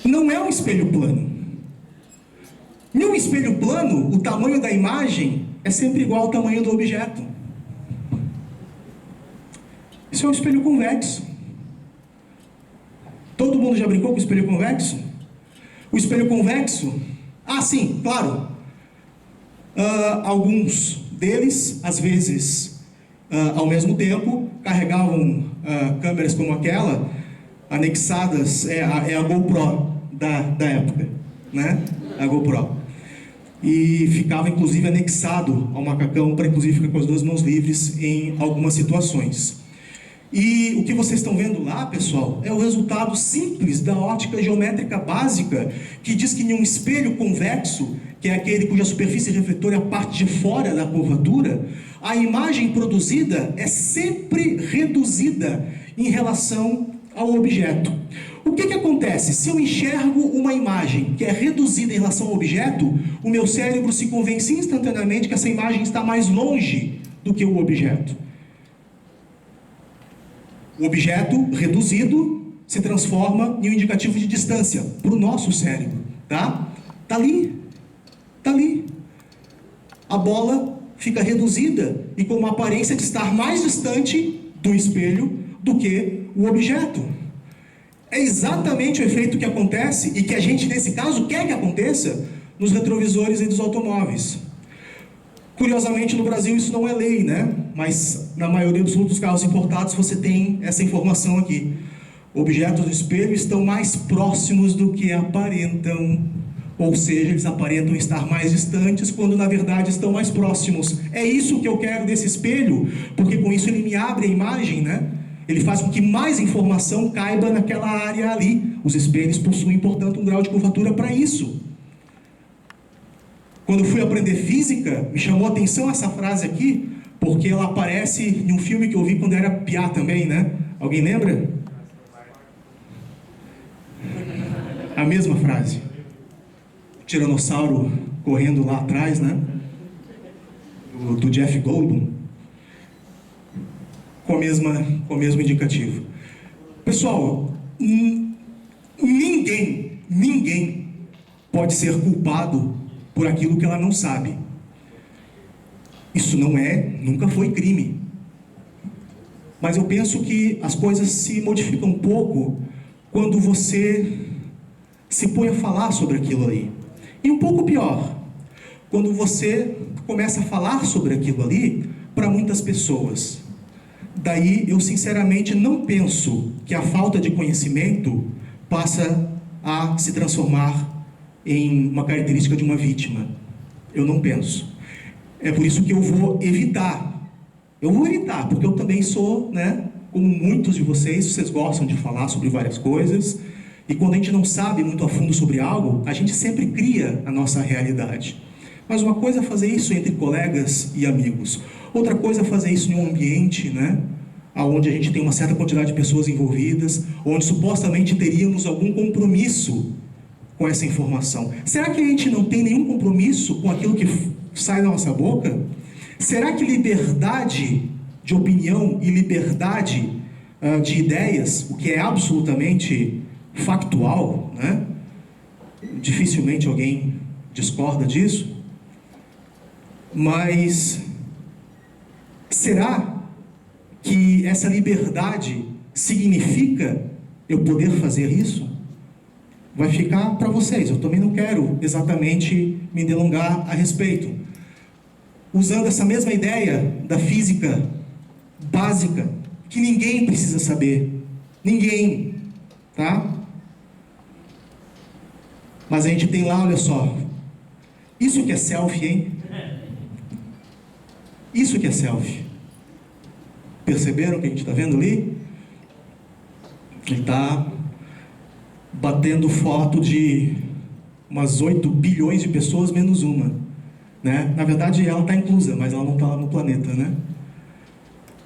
Não é um espelho plano. Em um espelho plano, o tamanho da imagem é sempre igual ao tamanho do objeto. Isso é um espelho convexo. Todo mundo já brincou com o espelho convexo? O espelho convexo... Ah, sim, claro. Alguns deles, às vezes... ao mesmo tempo, carregavam câmeras como aquela, anexadas, a GoPro da época, né? A GoPro. E ficava, inclusive, anexado ao macacão, para, inclusive, ficar com as 2 mãos livres em algumas situações. E o que vocês estão vendo lá, pessoal, é o resultado simples da ótica geométrica básica, que diz que em um espelho convexo, que é aquele cuja superfície refletora é a parte de fora da curvatura, a imagem produzida é sempre reduzida em relação ao objeto. O que acontece? Se eu enxergo uma imagem que é reduzida em relação ao objeto, o meu cérebro se convence instantaneamente que essa imagem está mais longe do que o objeto. O objeto reduzido se transforma em um indicativo de distância para o nosso cérebro, tá? Tá ali. Tá ali. A bola fica reduzida e com uma aparência de estar mais distante do espelho do que o objeto. É exatamente o efeito que acontece e que a gente, nesse caso, quer que aconteça nos retrovisores e dos automóveis. Curiosamente, no Brasil isso não é lei, né? Mas na maioria dos carros importados você tem essa informação aqui. Objetos do espelho estão mais próximos do que aparentam, ou seja, eles aparentam estar mais distantes quando na verdade estão mais próximos. É isso que eu quero desse espelho, porque com isso ele me abre a imagem, né? Ele faz com que mais informação caiba naquela área ali. Os espelhos possuem, portanto, um grau de curvatura para isso. Quando eu fui aprender física, me chamou a atenção essa frase aqui, porque ela aparece em um filme que eu vi quando era piá também, né? Alguém lembra? A mesma frase. O tiranossauro correndo lá atrás, né? Do Jeff Goldblum. Com o mesmo indicativo. Pessoal, ninguém pode ser culpado por aquilo que ela não sabe. Isso nunca foi crime. Mas eu penso que as coisas se modificam um pouco quando você se põe a falar sobre aquilo ali. E um pouco pior, quando você começa a falar sobre aquilo ali para muitas pessoas. Daí eu sinceramente não penso que a falta de conhecimento passa a se transformar em uma característica de uma vítima. Eu não penso. É por isso que eu vou evitar. Eu vou evitar, porque eu também sou, né, como muitos de vocês gostam de falar sobre várias coisas, e quando a gente não sabe muito a fundo sobre algo, a gente sempre cria a nossa realidade. Mas uma coisa é fazer isso entre colegas e amigos. Outra coisa é fazer isso em um ambiente, né, onde a gente tem uma certa quantidade de pessoas envolvidas, onde supostamente teríamos algum compromisso com essa informação. Será que a gente não tem nenhum compromisso com aquilo que sai da nossa boca? Será que liberdade de opinião e liberdade de ideias, o que é absolutamente factual, né? Dificilmente alguém discorda disso, mas será que essa liberdade significa eu poder fazer isso? Vai ficar para vocês, eu também não quero exatamente me delongar a respeito. Usando essa mesma ideia da física básica, que ninguém precisa saber, ninguém, tá? Mas a gente tem lá, olha só, isso que é selfie, hein? Isso que é selfie. Perceberam o que a gente está vendo ali? Ele está batendo foto de umas 8 bilhões de pessoas menos uma, né? Na verdade ela está inclusa, mas ela não está lá no planeta, né?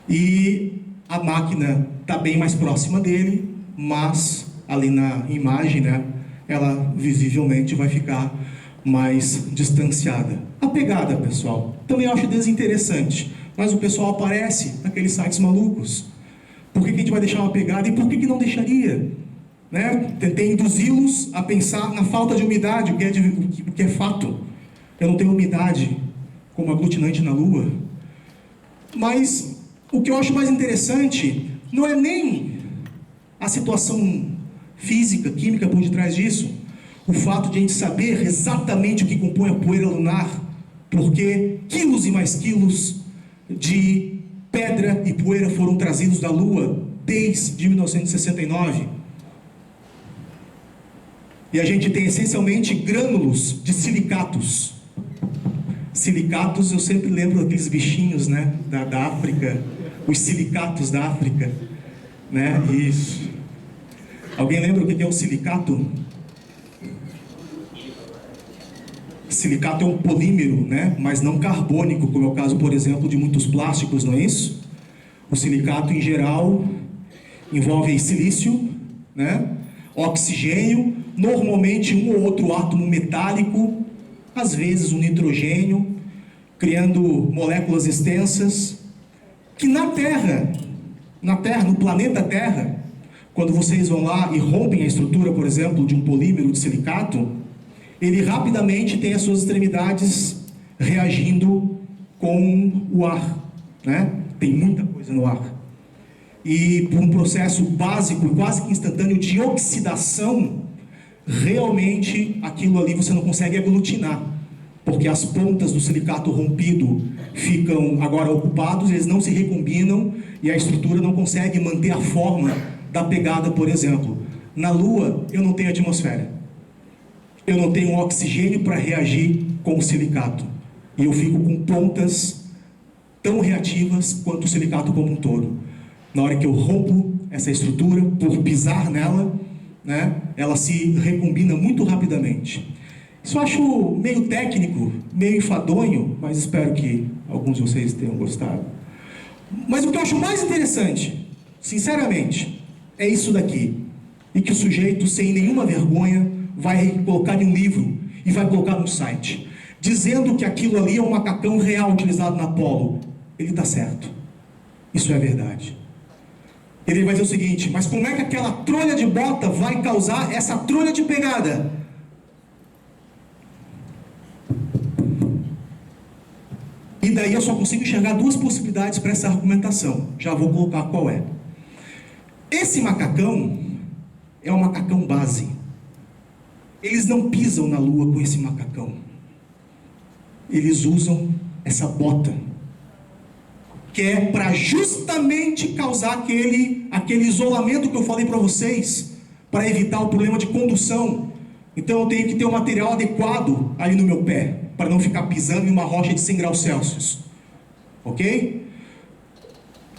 E a máquina está bem mais próxima dele, mas ali na imagem, né, ela visivelmente vai ficar mais distanciada. A pegada, pessoal, também eu acho desinteressante, mas o pessoal aparece naqueles sites malucos. Por que a gente vai deixar uma pegada e por que não deixaria? Né? Tentei induzi-los a pensar na falta de umidade, o que é fato. Eu não tenho umidade como aglutinante na Lua. Mas o que eu acho mais interessante não é nem a situação física, química por detrás disso, o fato de a gente saber exatamente o que compõe a poeira lunar, porque quilos e mais quilos de pedra e poeira foram trazidos da Lua desde 1969. E a gente tem essencialmente grânulos de silicatos. Silicatos, eu sempre lembro daqueles bichinhos, né, da África, os silicatos da África, né? Isso. Alguém lembra o que é o silicato? Silicato é um polímero, né, mas não carbônico, como é o caso, por exemplo, de muitos plásticos, não é isso? O silicato, em geral, envolve silício, né, oxigênio, normalmente um ou outro átomo metálico, às vezes um nitrogênio, criando moléculas extensas, que na Terra, no planeta Terra, quando vocês vão lá e rompem a estrutura, por exemplo, de um polímero de silicato, ele rapidamente tem as suas extremidades reagindo com o ar, né? Tem muita coisa no ar. E por um processo básico e quase que instantâneo de oxidação, realmente aquilo ali você não consegue aglutinar, porque as pontas do silicato rompido ficam agora ocupados, eles não se recombinam e a estrutura não consegue manter a forma da pegada, por exemplo. Na Lua, eu não tenho atmosfera. Eu não tenho oxigênio para reagir com o silicato. E eu fico com pontas tão reativas quanto o silicato como um todo. Na hora que eu rompo essa estrutura, por pisar nela, né, ela se recombina muito rapidamente. Isso eu acho meio técnico, meio enfadonho, mas espero que alguns de vocês tenham gostado. Mas o que eu acho mais interessante, sinceramente, é isso daqui. E que o sujeito, sem nenhuma vergonha, vai colocar em um livro e vai colocar no site, dizendo que aquilo ali é um macacão real utilizado na Apollo. Ele está certo. Isso é verdade. Ele vai dizer o seguinte: mas como é que aquela trolha de bota vai causar essa trolha de pegada? E daí eu só consigo enxergar duas possibilidades para essa argumentação. Já vou colocar qual é. Esse macacão é um macacão base. Eles não pisam na Lua com esse macacão. Eles usam essa bota, que é para justamente causar aquele isolamento que eu falei para vocês, para evitar o problema de condução. Então eu tenho que ter um material adequado ali no meu pé, para não ficar pisando em uma rocha de 100 graus Celsius. Ok?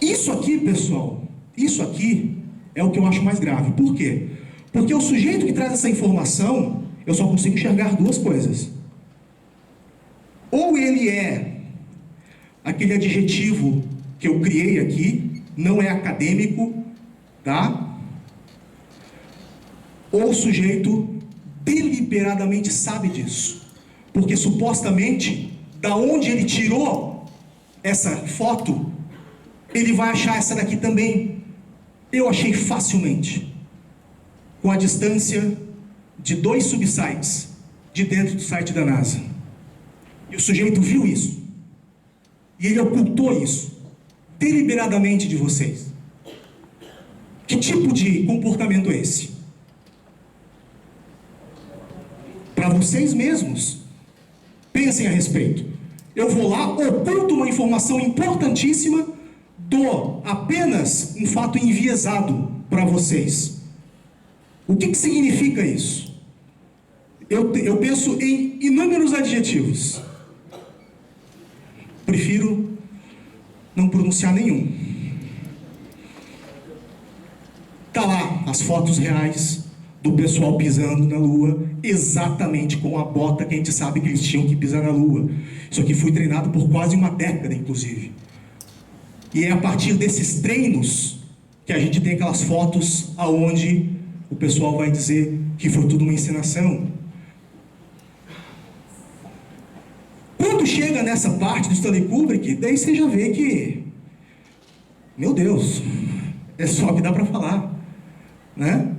Isso aqui, pessoal, isso aqui é o que eu acho mais grave. Por quê? Porque o sujeito que traz essa informação, eu só consigo enxergar duas coisas. Ou ele é aquele adjetivo que eu criei aqui, não é acadêmico, tá? Ou o sujeito deliberadamente sabe disso, porque supostamente, da onde ele tirou essa foto, ele vai achar essa daqui também. Eu achei facilmente, com a distância de 2 subsites de dentro do site da NASA. E o sujeito viu isso, e ele ocultou isso deliberadamente de vocês. Que tipo de comportamento é esse? Para vocês mesmos, pensem a respeito. Eu vou lá, oculto uma informação importantíssima, dou apenas um fato enviesado para vocês. O que significa isso? Eu penso em inúmeros adjetivos. Prefiro não pronunciar nenhum. Tá lá as fotos reais do pessoal pisando na Lua, exatamente com a bota que a gente sabe que eles tinham que pisar na Lua. Isso aqui foi treinado por quase uma década, inclusive. E é a partir desses treinos que a gente tem aquelas fotos aonde o pessoal vai dizer que foi tudo uma encenação. Quando chega nessa parte do Stanley Kubrick, daí você já vê que, meu Deus, é só o que dá para falar, né?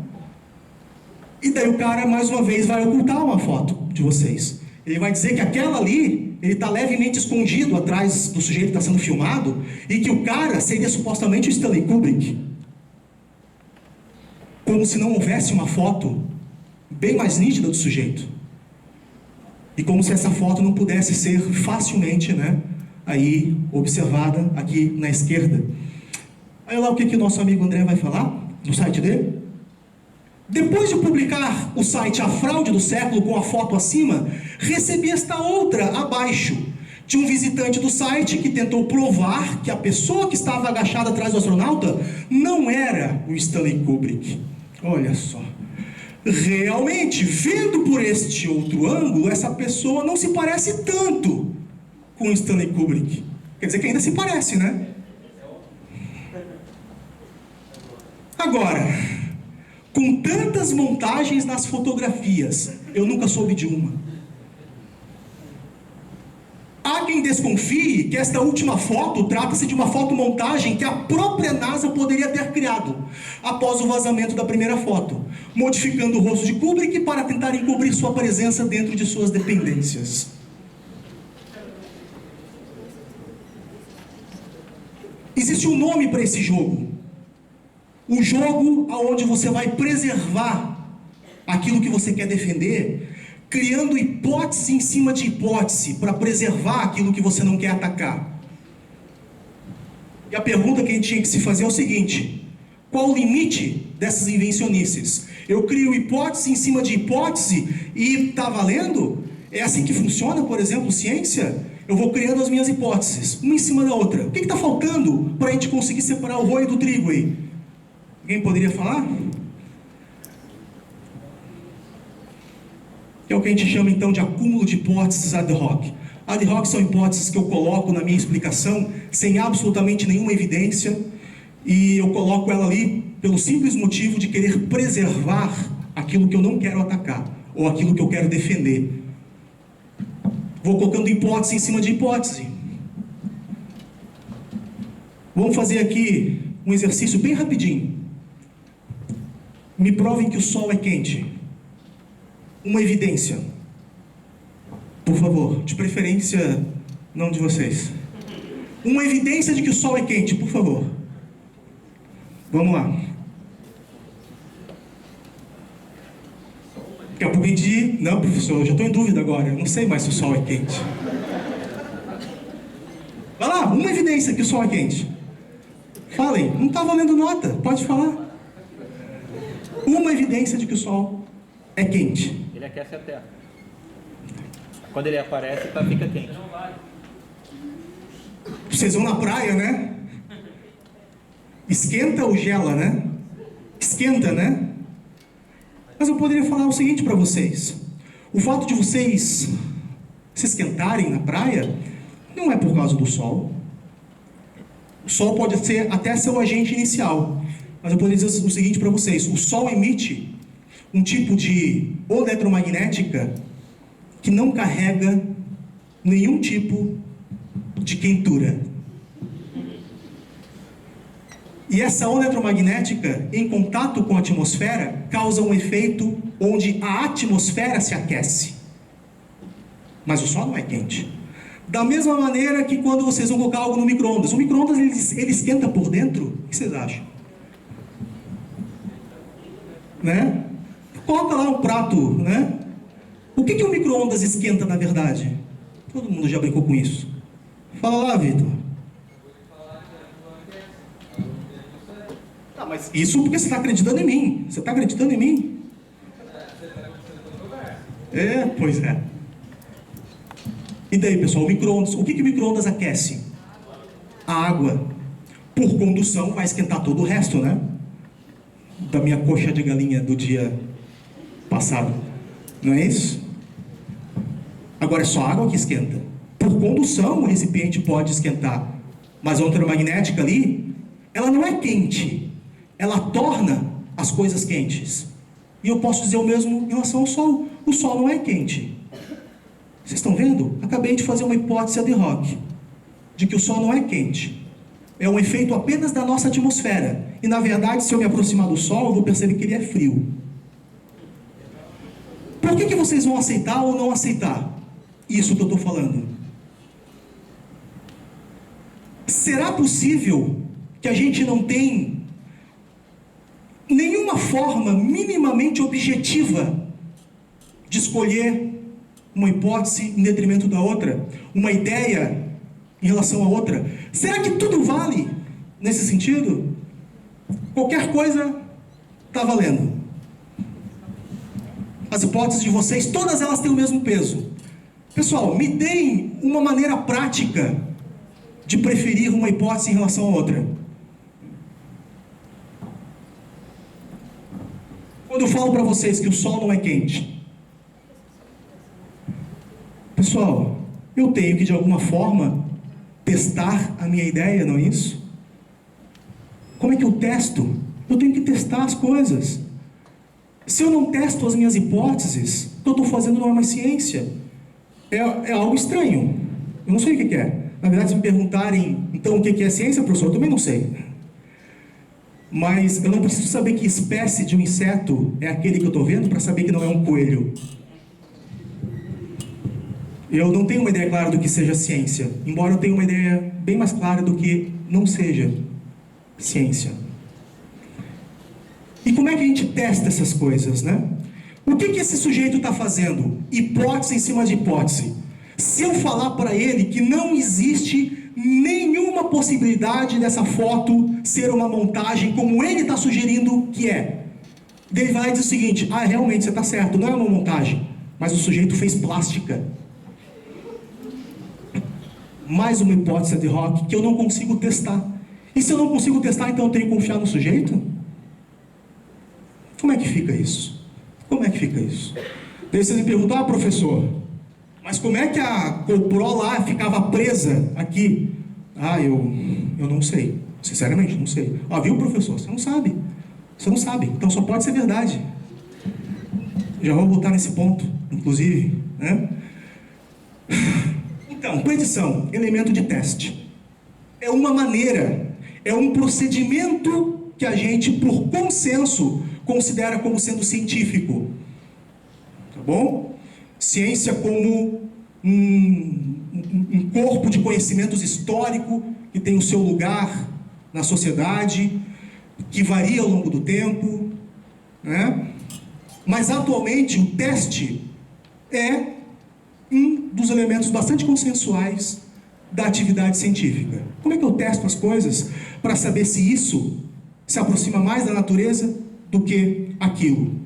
E daí o cara, mais uma vez, vai ocultar uma foto de vocês. Ele vai dizer que aquela ali, ele está levemente escondido atrás do sujeito que está sendo filmado, e que o cara seria supostamente o Stanley Kubrick. Como se não houvesse uma foto bem mais nítida do sujeito. E como se essa foto não pudesse ser facilmente, né, aí observada aqui na esquerda. Olha lá o que o nosso amigo André vai falar no site dele. Depois de publicar o site A Fraude do Século com a foto acima, recebi esta outra abaixo, de um visitante do site que tentou provar que a pessoa que estava agachada atrás do astronauta não era o Stanley Kubrick. Olha só. Realmente, vendo por este outro ângulo, essa pessoa não se parece tanto com o Stanley Kubrick. Quer dizer que ainda se parece, né? Agora, com tantas montagens nas fotografias, eu nunca soube de uma. Há quem desconfie que esta última foto trata-se de uma fotomontagem que a própria NASA poderia ter criado após o vazamento da primeira foto, modificando o rosto de Kubrick para tentar encobrir sua presença dentro de suas dependências. Existe um nome para esse jogo. O jogo onde você vai preservar aquilo que você quer defender, criando hipótese em cima de hipótese para preservar aquilo que você não quer atacar. E a pergunta que a gente tinha que se fazer é o seguinte: qual o limite dessas invencionices? Eu crio hipótese em cima de hipótese e está valendo? É assim que funciona, por exemplo, ciência? Eu vou criando as minhas hipóteses, uma em cima da outra. O que está faltando para a gente conseguir separar o joio do trigo aí? Alguém poderia falar? É o que a gente chama então de acúmulo de hipóteses ad hoc. Ad hoc são hipóteses que eu coloco na minha explicação sem absolutamente nenhuma evidência, e eu coloco ela ali pelo simples motivo de querer preservar aquilo que eu não quero atacar, ou aquilo que eu quero defender. Vou colocando hipótese em cima de hipótese. Vamos fazer aqui um exercício bem rapidinho. Me provem que o Sol é quente. Uma evidência. Por favor, de preferência, não de vocês. Uma evidência de que o Sol é quente, por favor. Vamos lá. Daqui a pouco a gente... Não, professor, eu já estou em dúvida agora. Eu não sei mais se o Sol é quente. Vai lá, uma evidência que o Sol é quente. Falem, não está valendo nota, pode falar. Uma evidência de que o Sol é quente. Ele aquece a Terra. Quando ele aparece, fica quente. Vocês vão na praia, né? Esquenta ou gela, né? Esquenta, né? Mas eu poderia falar o seguinte para vocês: o fato de vocês se esquentarem na praia não é por causa do sol. O sol pode ser até seu agente inicial, mas eu poderia dizer o seguinte para vocês: o sol emite um tipo de onda eletromagnética que não carrega nenhum tipo de quentura. E essa onda eletromagnética, em contato com a atmosfera, causa um efeito onde a atmosfera se aquece. Mas o Sol não é quente. Da mesma maneira que quando vocês vão colocar algo no micro-ondas, o micro-ondas ele esquenta por dentro. O que vocês acham? Né? Coloca lá um prato, né? O que o micro-ondas esquenta na verdade? Todo mundo já brincou com isso. Fala lá, Vitor. Tá, mas isso porque você está acreditando em mim. Você está acreditando em mim? É, pois é. E daí, pessoal, o micro-ondas. O que o micro-ondas aquece? A água. Por condução, vai esquentar todo o resto, né? Da minha coxa de galinha do dia passado. Não é isso? Agora é só água que esquenta. Por condução, o recipiente pode esquentar. Mas a onda magnética ali, ela não é quente. Ela torna as coisas quentes. E eu posso dizer o mesmo em relação ao Sol. O Sol não é quente. Vocês estão vendo? Acabei de fazer uma hipótese ad hoc de que o Sol não é quente. É um efeito apenas da nossa atmosfera. E na verdade, se eu me aproximar do Sol, eu vou perceber que ele é frio. Por que vocês vão aceitar ou não aceitar isso que eu estou falando? Será possível que a gente não tenha nenhuma forma minimamente objetiva de escolher uma hipótese em detrimento da outra, uma ideia em relação à outra? Será que tudo vale nesse sentido? Qualquer coisa está valendo. As hipóteses de vocês, todas elas têm o mesmo peso. Pessoal, me deem uma maneira prática de preferir uma hipótese em relação à outra. Quando eu falo para vocês que o Sol não é quente, pessoal, eu tenho que de alguma forma testar a minha ideia, não é isso? Como é que eu testo? Eu tenho que testar as coisas. Se eu não testo as minhas hipóteses, o que eu estou fazendo não é mais ciência. É algo estranho. Eu não sei o que é. Na verdade, se me perguntarem, então, o que é ciência, professor, eu também não sei. Mas eu não preciso saber que espécie de um inseto é aquele que eu estou vendo para saber que não é um coelho. Eu não tenho uma ideia clara do que seja ciência, embora eu tenha uma ideia bem mais clara do que não seja ciência. E como é que a gente testa essas coisas, né? O que esse sujeito está fazendo? Hipótese em cima de hipótese. Se eu falar para ele que não existe nenhuma possibilidade dessa foto ser uma montagem como ele está sugerindo que é, ele vai dizer o seguinte: ah, realmente, você está certo, não é uma montagem, mas o sujeito fez plástica. Mais uma hipótese ad hoc que eu não consigo testar. E se eu não consigo testar, então eu tenho que confiar no sujeito? Como é que fica isso? Como é que fica isso? Daí vocês me perguntam: ah, professor, mas como é que a GoPro lá ficava presa aqui? Ah, eu não sei. Sinceramente, não sei. Ah, viu, professor? Você não sabe. Você não sabe. Então só pode ser verdade. Já vou voltar nesse ponto, inclusive, né? Então, predição, elemento de teste. É uma maneira, é um procedimento que a gente, por consenso, considera como sendo científico. Tá bom? Ciência como um corpo de conhecimentos histórico que tem o seu lugar na sociedade, que varia ao longo do tempo, né? Mas atualmente o teste é um dos elementos bastante consensuais da atividade científica. Como é que eu testo as coisas para saber se isso se aproxima mais da natureza do que aquilo?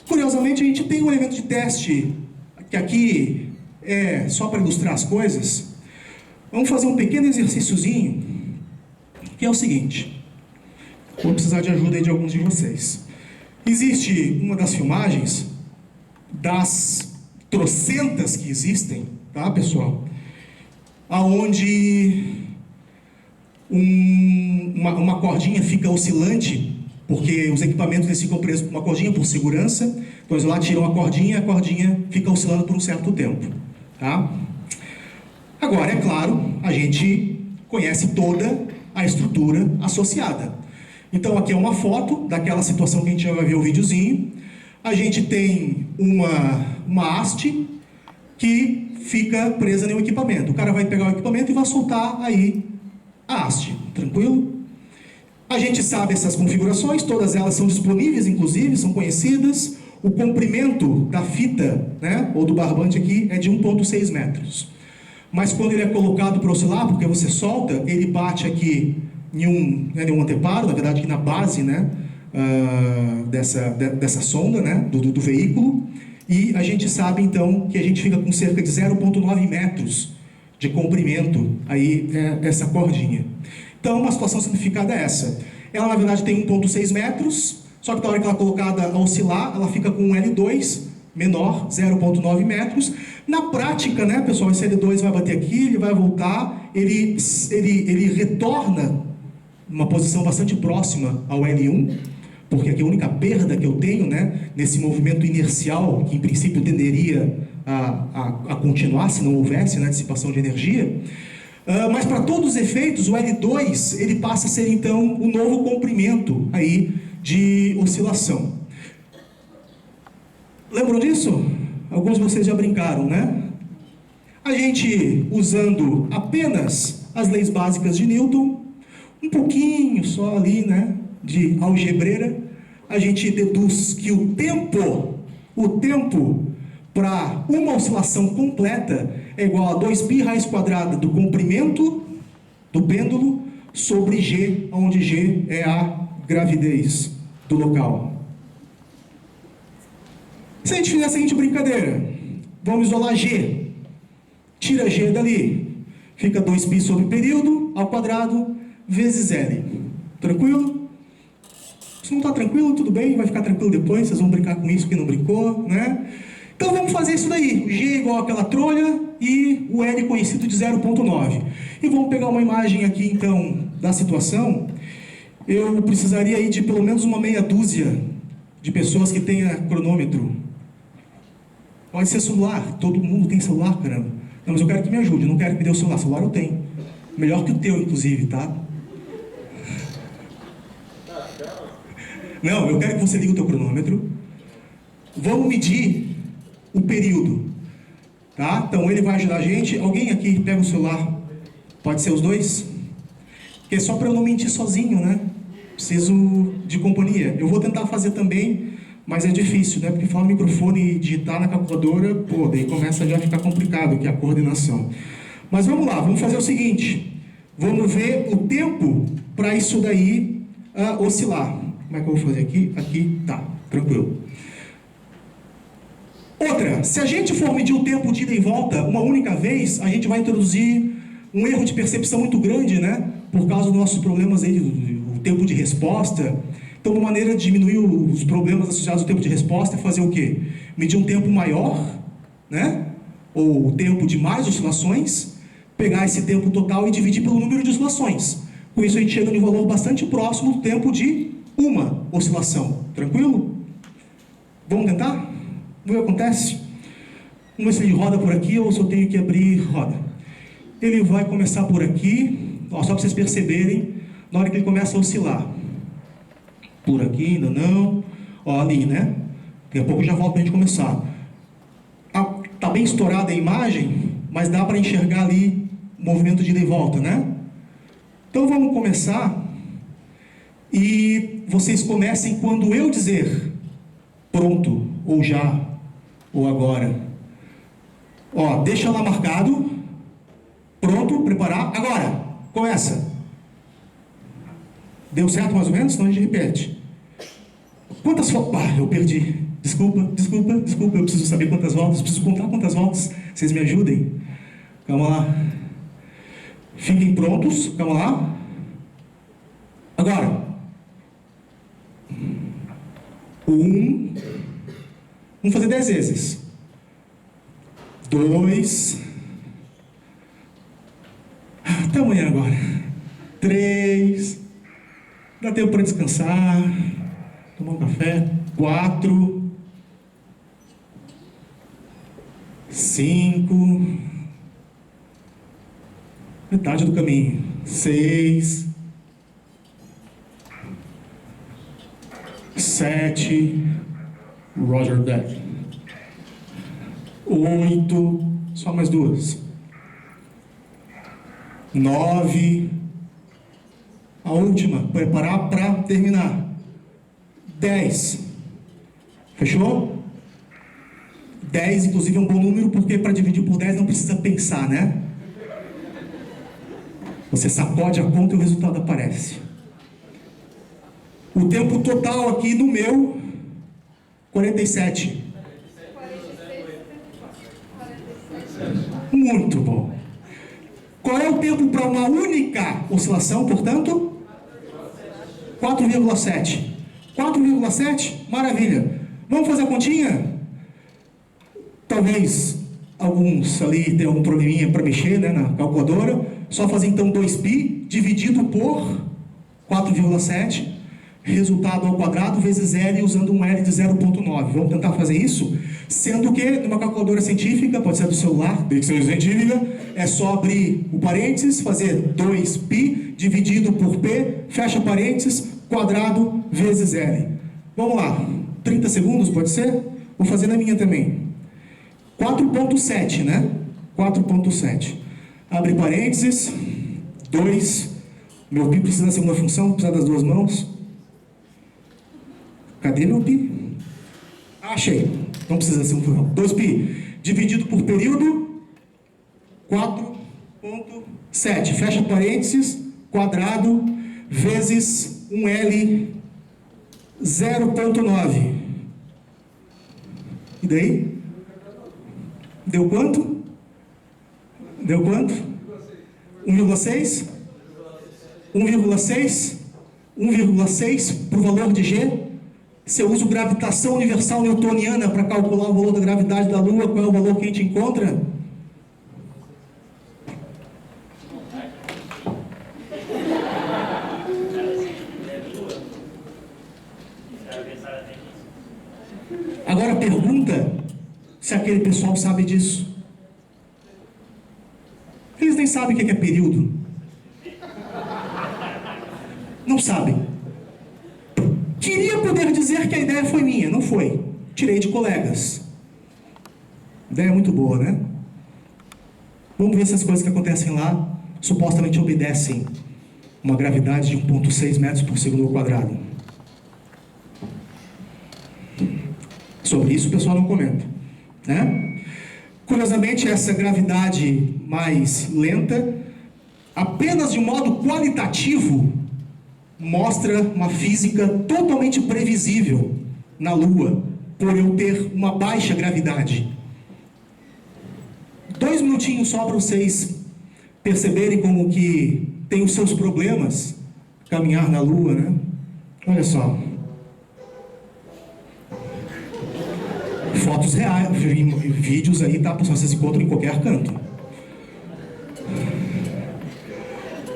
Curiosamente, a gente tem um elemento de teste que aqui é só para ilustrar as coisas. Vamos fazer um pequeno exercíciozinho, que é o seguinte. Vou precisar de ajuda aí de alguns de vocês. Existe uma das filmagens, das trocentas que existem, tá, pessoal? Aonde uma cordinha fica oscilante, porque os equipamentos eles ficam presos por uma cordinha por segurança. Então eles lá tiram a cordinha fica oscilando por um certo tempo, tá? Agora, é claro, a gente conhece toda a estrutura associada. Então aqui é uma foto daquela situação que a gente já vai ver o videozinho. A gente tem uma haste que fica presa no equipamento. O cara vai pegar o equipamento e vai soltar aí a haste, tranquilo? A gente sabe essas configurações, todas elas são disponíveis, inclusive, são conhecidas. O comprimento da fita, né, ou do barbante aqui, é de 1,6 metros. Mas quando ele é colocado para oscilar, porque você solta, ele bate aqui em um anteparo, na verdade aqui na base, né, dessa sonda, né, do veículo. E a gente sabe então que a gente fica com cerca de 0,9 metros de comprimento aí, essa cordinha. Então uma situação simplificada é essa. Ela na verdade tem 1,6 metros, só que na hora que ela é colocada a oscilar, ela fica com um L2 menor, 0,9 metros. Na prática, né, pessoal, esse L2 vai bater aqui, ele vai voltar, ele retorna numa posição bastante próxima ao L1, porque aqui a única perda que eu tenho, né, nesse movimento inercial, que em princípio tenderia a continuar se não houvesse, né, dissipação de energia. Mas para todos os efeitos, o L2 ele passa a ser então o novo comprimento aí de oscilação. Lembram disso? Alguns de vocês já brincaram, né? A gente, usando apenas as leis básicas de Newton, um pouquinho só ali, né, de algebreira, a gente deduz que o tempo para uma oscilação completa é igual a 2π raiz quadrada do comprimento do pêndulo sobre G, onde G é a gravidez do local. Se a gente fizer a seguinte brincadeira, vamos isolar G, tira G dali, fica 2π sobre período ao quadrado vezes L. Tranquilo? Se não está tranquilo, tudo bem, vai ficar tranquilo depois, vocês vão brincar com isso que não brincou, né? Então vamos fazer isso daí, o G igual àquela trolha e o L conhecido de 0,9. E vamos pegar uma imagem aqui então da situação. Eu precisaria aí de pelo menos uma meia dúzia de pessoas que tenha cronômetro. Pode ser celular, todo mundo tem celular, caramba. Não, mas eu quero que me ajude, eu não quero que me dê o celular. Celular eu tenho. Melhor que o teu, inclusive, tá? Não, eu quero que você ligue o teu cronômetro. Vamos medir o período, tá? Então ele vai ajudar a gente. Alguém aqui pega o celular, pode ser os dois? Que é só para eu não mentir sozinho, né? Preciso de companhia. Eu vou tentar fazer também, mas é difícil, né? Porque falar no microfone e digitar na calculadora, pô, daí começa já a ficar complicado, que é a coordenação. Mas vamos lá, vamos fazer o seguinte. Vamos ver o tempo para isso daí oscilar. Como é que eu vou fazer aqui? Aqui, tá, tranquilo. Outra, se a gente for medir o tempo de ida e volta uma única vez, a gente vai introduzir um erro de percepção muito grande, né? Por causa dos nossos problemas aí, do tempo de resposta. Então, uma maneira de diminuir os problemas associados ao tempo de resposta é fazer o quê? Medir um tempo maior, né? Ou o tempo de mais oscilações, pegar esse tempo total e dividir pelo número de oscilações. Com isso, a gente chega em um valor bastante próximo do tempo de uma oscilação. Tranquilo? Vamos tentar? Vamos ver o que acontece? Vamos ver se ele roda por aqui ou se eu tenho que abrir roda. Ele vai começar por aqui, ó, só para vocês perceberem, na hora que ele começa a oscilar. Por aqui ainda não. Ó, ali, né? Daqui a pouco eu já volto para a gente começar. Tá bem estourada a imagem, mas dá para enxergar ali o movimento de ida e volta, né? Então vamos começar. E vocês comecem quando eu dizer pronto, ou já, ou agora. Ó, deixa lá marcado. Pronto, preparar. Agora, começa. Deu certo mais ou menos? Então a gente repete. Quantas voltas? Ah, eu perdi. Desculpa, eu preciso saber quantas voltas, preciso contar quantas voltas. Vocês me ajudem. Calma lá. Fiquem prontos, calma lá. Agora. 1. Vamos fazer 10 vezes. 2. Até amanhã agora. 3. Dá tempo para descansar. Tomar um café. 4. 5. Metade do caminho. 6. 7. Roger that. 8. Só mais 2. 9. A última. Preparar para terminar. 10. Fechou? 10, inclusive, é um bom número, porque para dividir por 10 não precisa pensar, né? Você sacode a conta e o resultado aparece. O tempo total aqui no meu, 47. Muito bom. Qual é o tempo para uma única oscilação, portanto? 4,7. 4,7? Maravilha. Vamos fazer a continha? Talvez alguns ali tenham um probleminha para mexer, né, na calculadora. Só fazer então 2π dividido por 4,7. Resultado ao quadrado vezes L usando um L de 0,9. Vamos tentar fazer isso? Sendo que numa calculadora científica, pode ser do celular, tem que ser científica, é só abrir o parênteses, fazer 2π dividido por P, fecha parênteses, quadrado vezes L. Vamos lá, 30 segundos pode ser? Vou fazer na minha também. 4,7, né? 4,7. Abre parênteses, 2. Meu π precisa da segunda função, precisa das duas mãos. Cadê meu π? Achei. Não precisa ser um função. 2π dividido por período, 4,7. Fecha parênteses, quadrado, vezes 1L, 0,9. E daí? Deu quanto? Deu quanto? 1,6? 1,6? 1,6 para o valor de G? Se eu uso gravitação universal newtoniana para calcular o valor da gravidade da Lua, qual é o valor que a gente encontra? Agora pergunta se aquele pessoal sabe disso. Eles nem sabem o que é período. Não sabem. Queria poder dizer que a ideia foi minha, não foi. Tirei de colegas. Ideia muito boa, né? Vamos ver se as coisas que acontecem lá supostamente obedecem uma gravidade de 1,6 metros por segundo ao quadrado. Sobre isso o pessoal não comenta, né? Curiosamente, essa gravidade mais lenta, apenas de modo qualitativo, mostra uma física totalmente previsível na Lua, por eu ter uma baixa gravidade. 2 minutinhos só para vocês perceberem como que tem os seus problemas caminhar na Lua, né? Olha só. Fotos reais, vídeos aí, tá, pessoal? Vocês encontram em qualquer canto.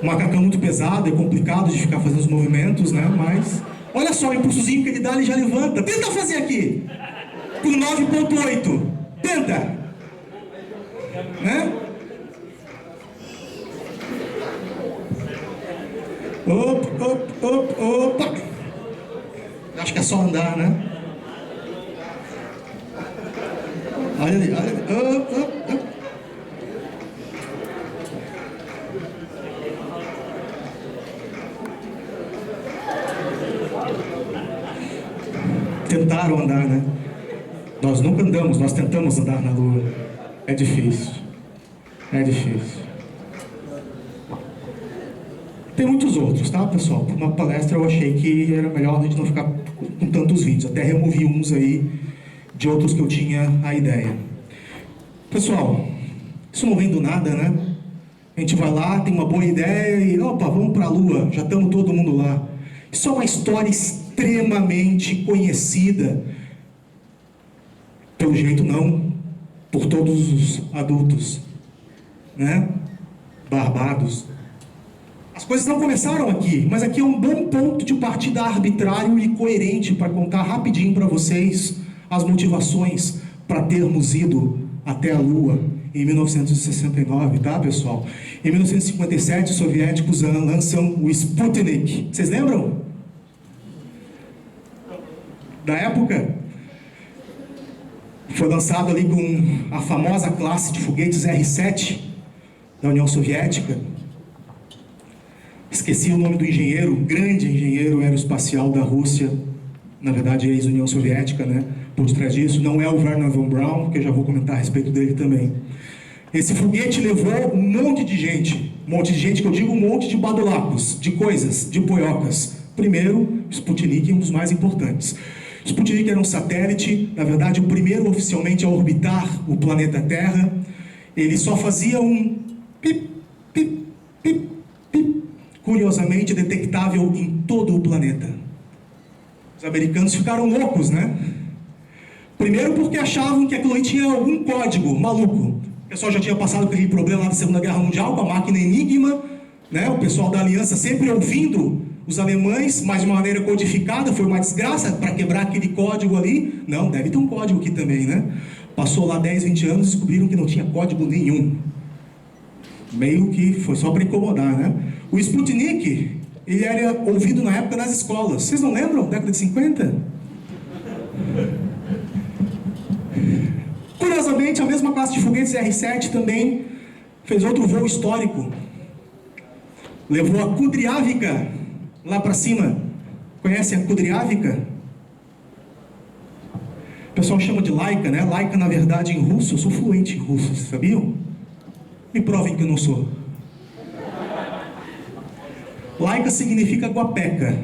O macacão muito pesado, é complicado de ficar fazendo os movimentos, né? Mas, olha só, o impulsozinho que ele dá, ele já levanta. Tenta fazer aqui, com 9.8. Tenta. Né? Opa. Acho que é só andar, né? Olha ali, olha ali. Tentaram andar, né? Nós nunca andamos, nós tentamos andar na Lua. É difícil. É difícil. Tem muitos outros, tá, pessoal? Para uma palestra eu achei que era melhor a gente não ficar com tantos vídeos. Até removi uns aí de outros que eu tinha a ideia. Pessoal, isso não vem do nada, né? A gente vai lá, tem uma boa ideia e, opa, vamos para a Lua, já estamos todo mundo lá. Isso é uma história extremamente conhecida. Pelo jeito não, por todos os adultos, né? Barbados. As coisas não começaram aqui, mas aqui é um bom ponto de partida arbitrário e coerente para contar rapidinho para vocês as motivações para termos ido até a Lua em 1969, tá, pessoal? Em 1957, os soviéticos lançam o Sputnik. Vocês lembram? Da época? Foi lançado ali com a famosa classe de foguetes R-7 da União Soviética. Esqueci o nome do engenheiro, grande engenheiro aeroespacial da Rússia, na verdade ex-União Soviética, né? Por detrás disso, não é o Wernher von Braun, que eu já vou comentar a respeito dele também. Esse foguete levou um monte de gente que eu digo um monte de badulacos, de coisas, de poiocas. Primeiro, Sputnik é um dos mais importantes. Sputnik era um satélite, na verdade o primeiro oficialmente a orbitar o planeta Terra. Ele só fazia um pip, pip, pip, pip, curiosamente detectável em todo o planeta. Os americanos ficaram loucos, né? Primeiro porque achavam que aquilo aí tinha algum código maluco. O pessoal já tinha passado por aquele problema lá da Segunda Guerra Mundial com a máquina Enigma, né? O pessoal da Aliança sempre ouvindo os alemães, mas de uma maneira codificada, foi uma desgraça para quebrar aquele código ali. Não, deve ter um código aqui também, né? Passou lá 10, 20 anos e descobriram que não tinha código nenhum. Meio que foi só para incomodar, né? O Sputnik, ele era ouvido na época nas escolas. Vocês não lembram? Década de 50? Curiosamente, a mesma classe de foguetes R-7 também fez outro voo histórico. Levou a Kudryavka lá para cima. Conhecem a Kudryavka? O pessoal chama de Laika, né? Laika, na verdade, em russo, eu sou fluente em russo, vocês sabiam? Me provem que eu não sou. Laika significa guapeca,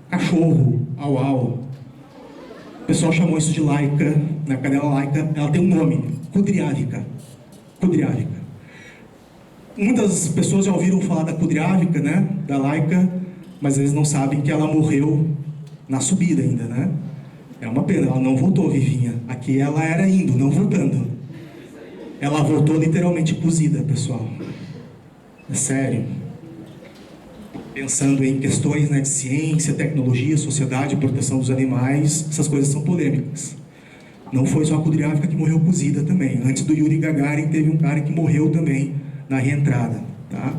cachorro, au-au. O pessoal chamou isso de Laika, na cadela Laika, ela tem um nome, Kudryavka. Kudryavka. Muitas pessoas já ouviram falar da Kudryavka, né? Da Laika, mas eles não sabem que ela morreu na subida ainda, né? É uma pena, ela não voltou vivinha. Aqui ela era indo, não voltando. Ela voltou literalmente cozida, pessoal. É sério. Pensando em questões, né, de ciência, tecnologia, sociedade, proteção dos animais, essas coisas são polêmicas. Não foi só a Kudryavka que morreu cozida também. Antes do Yuri Gagarin, teve um cara que morreu também na reentrada, tá?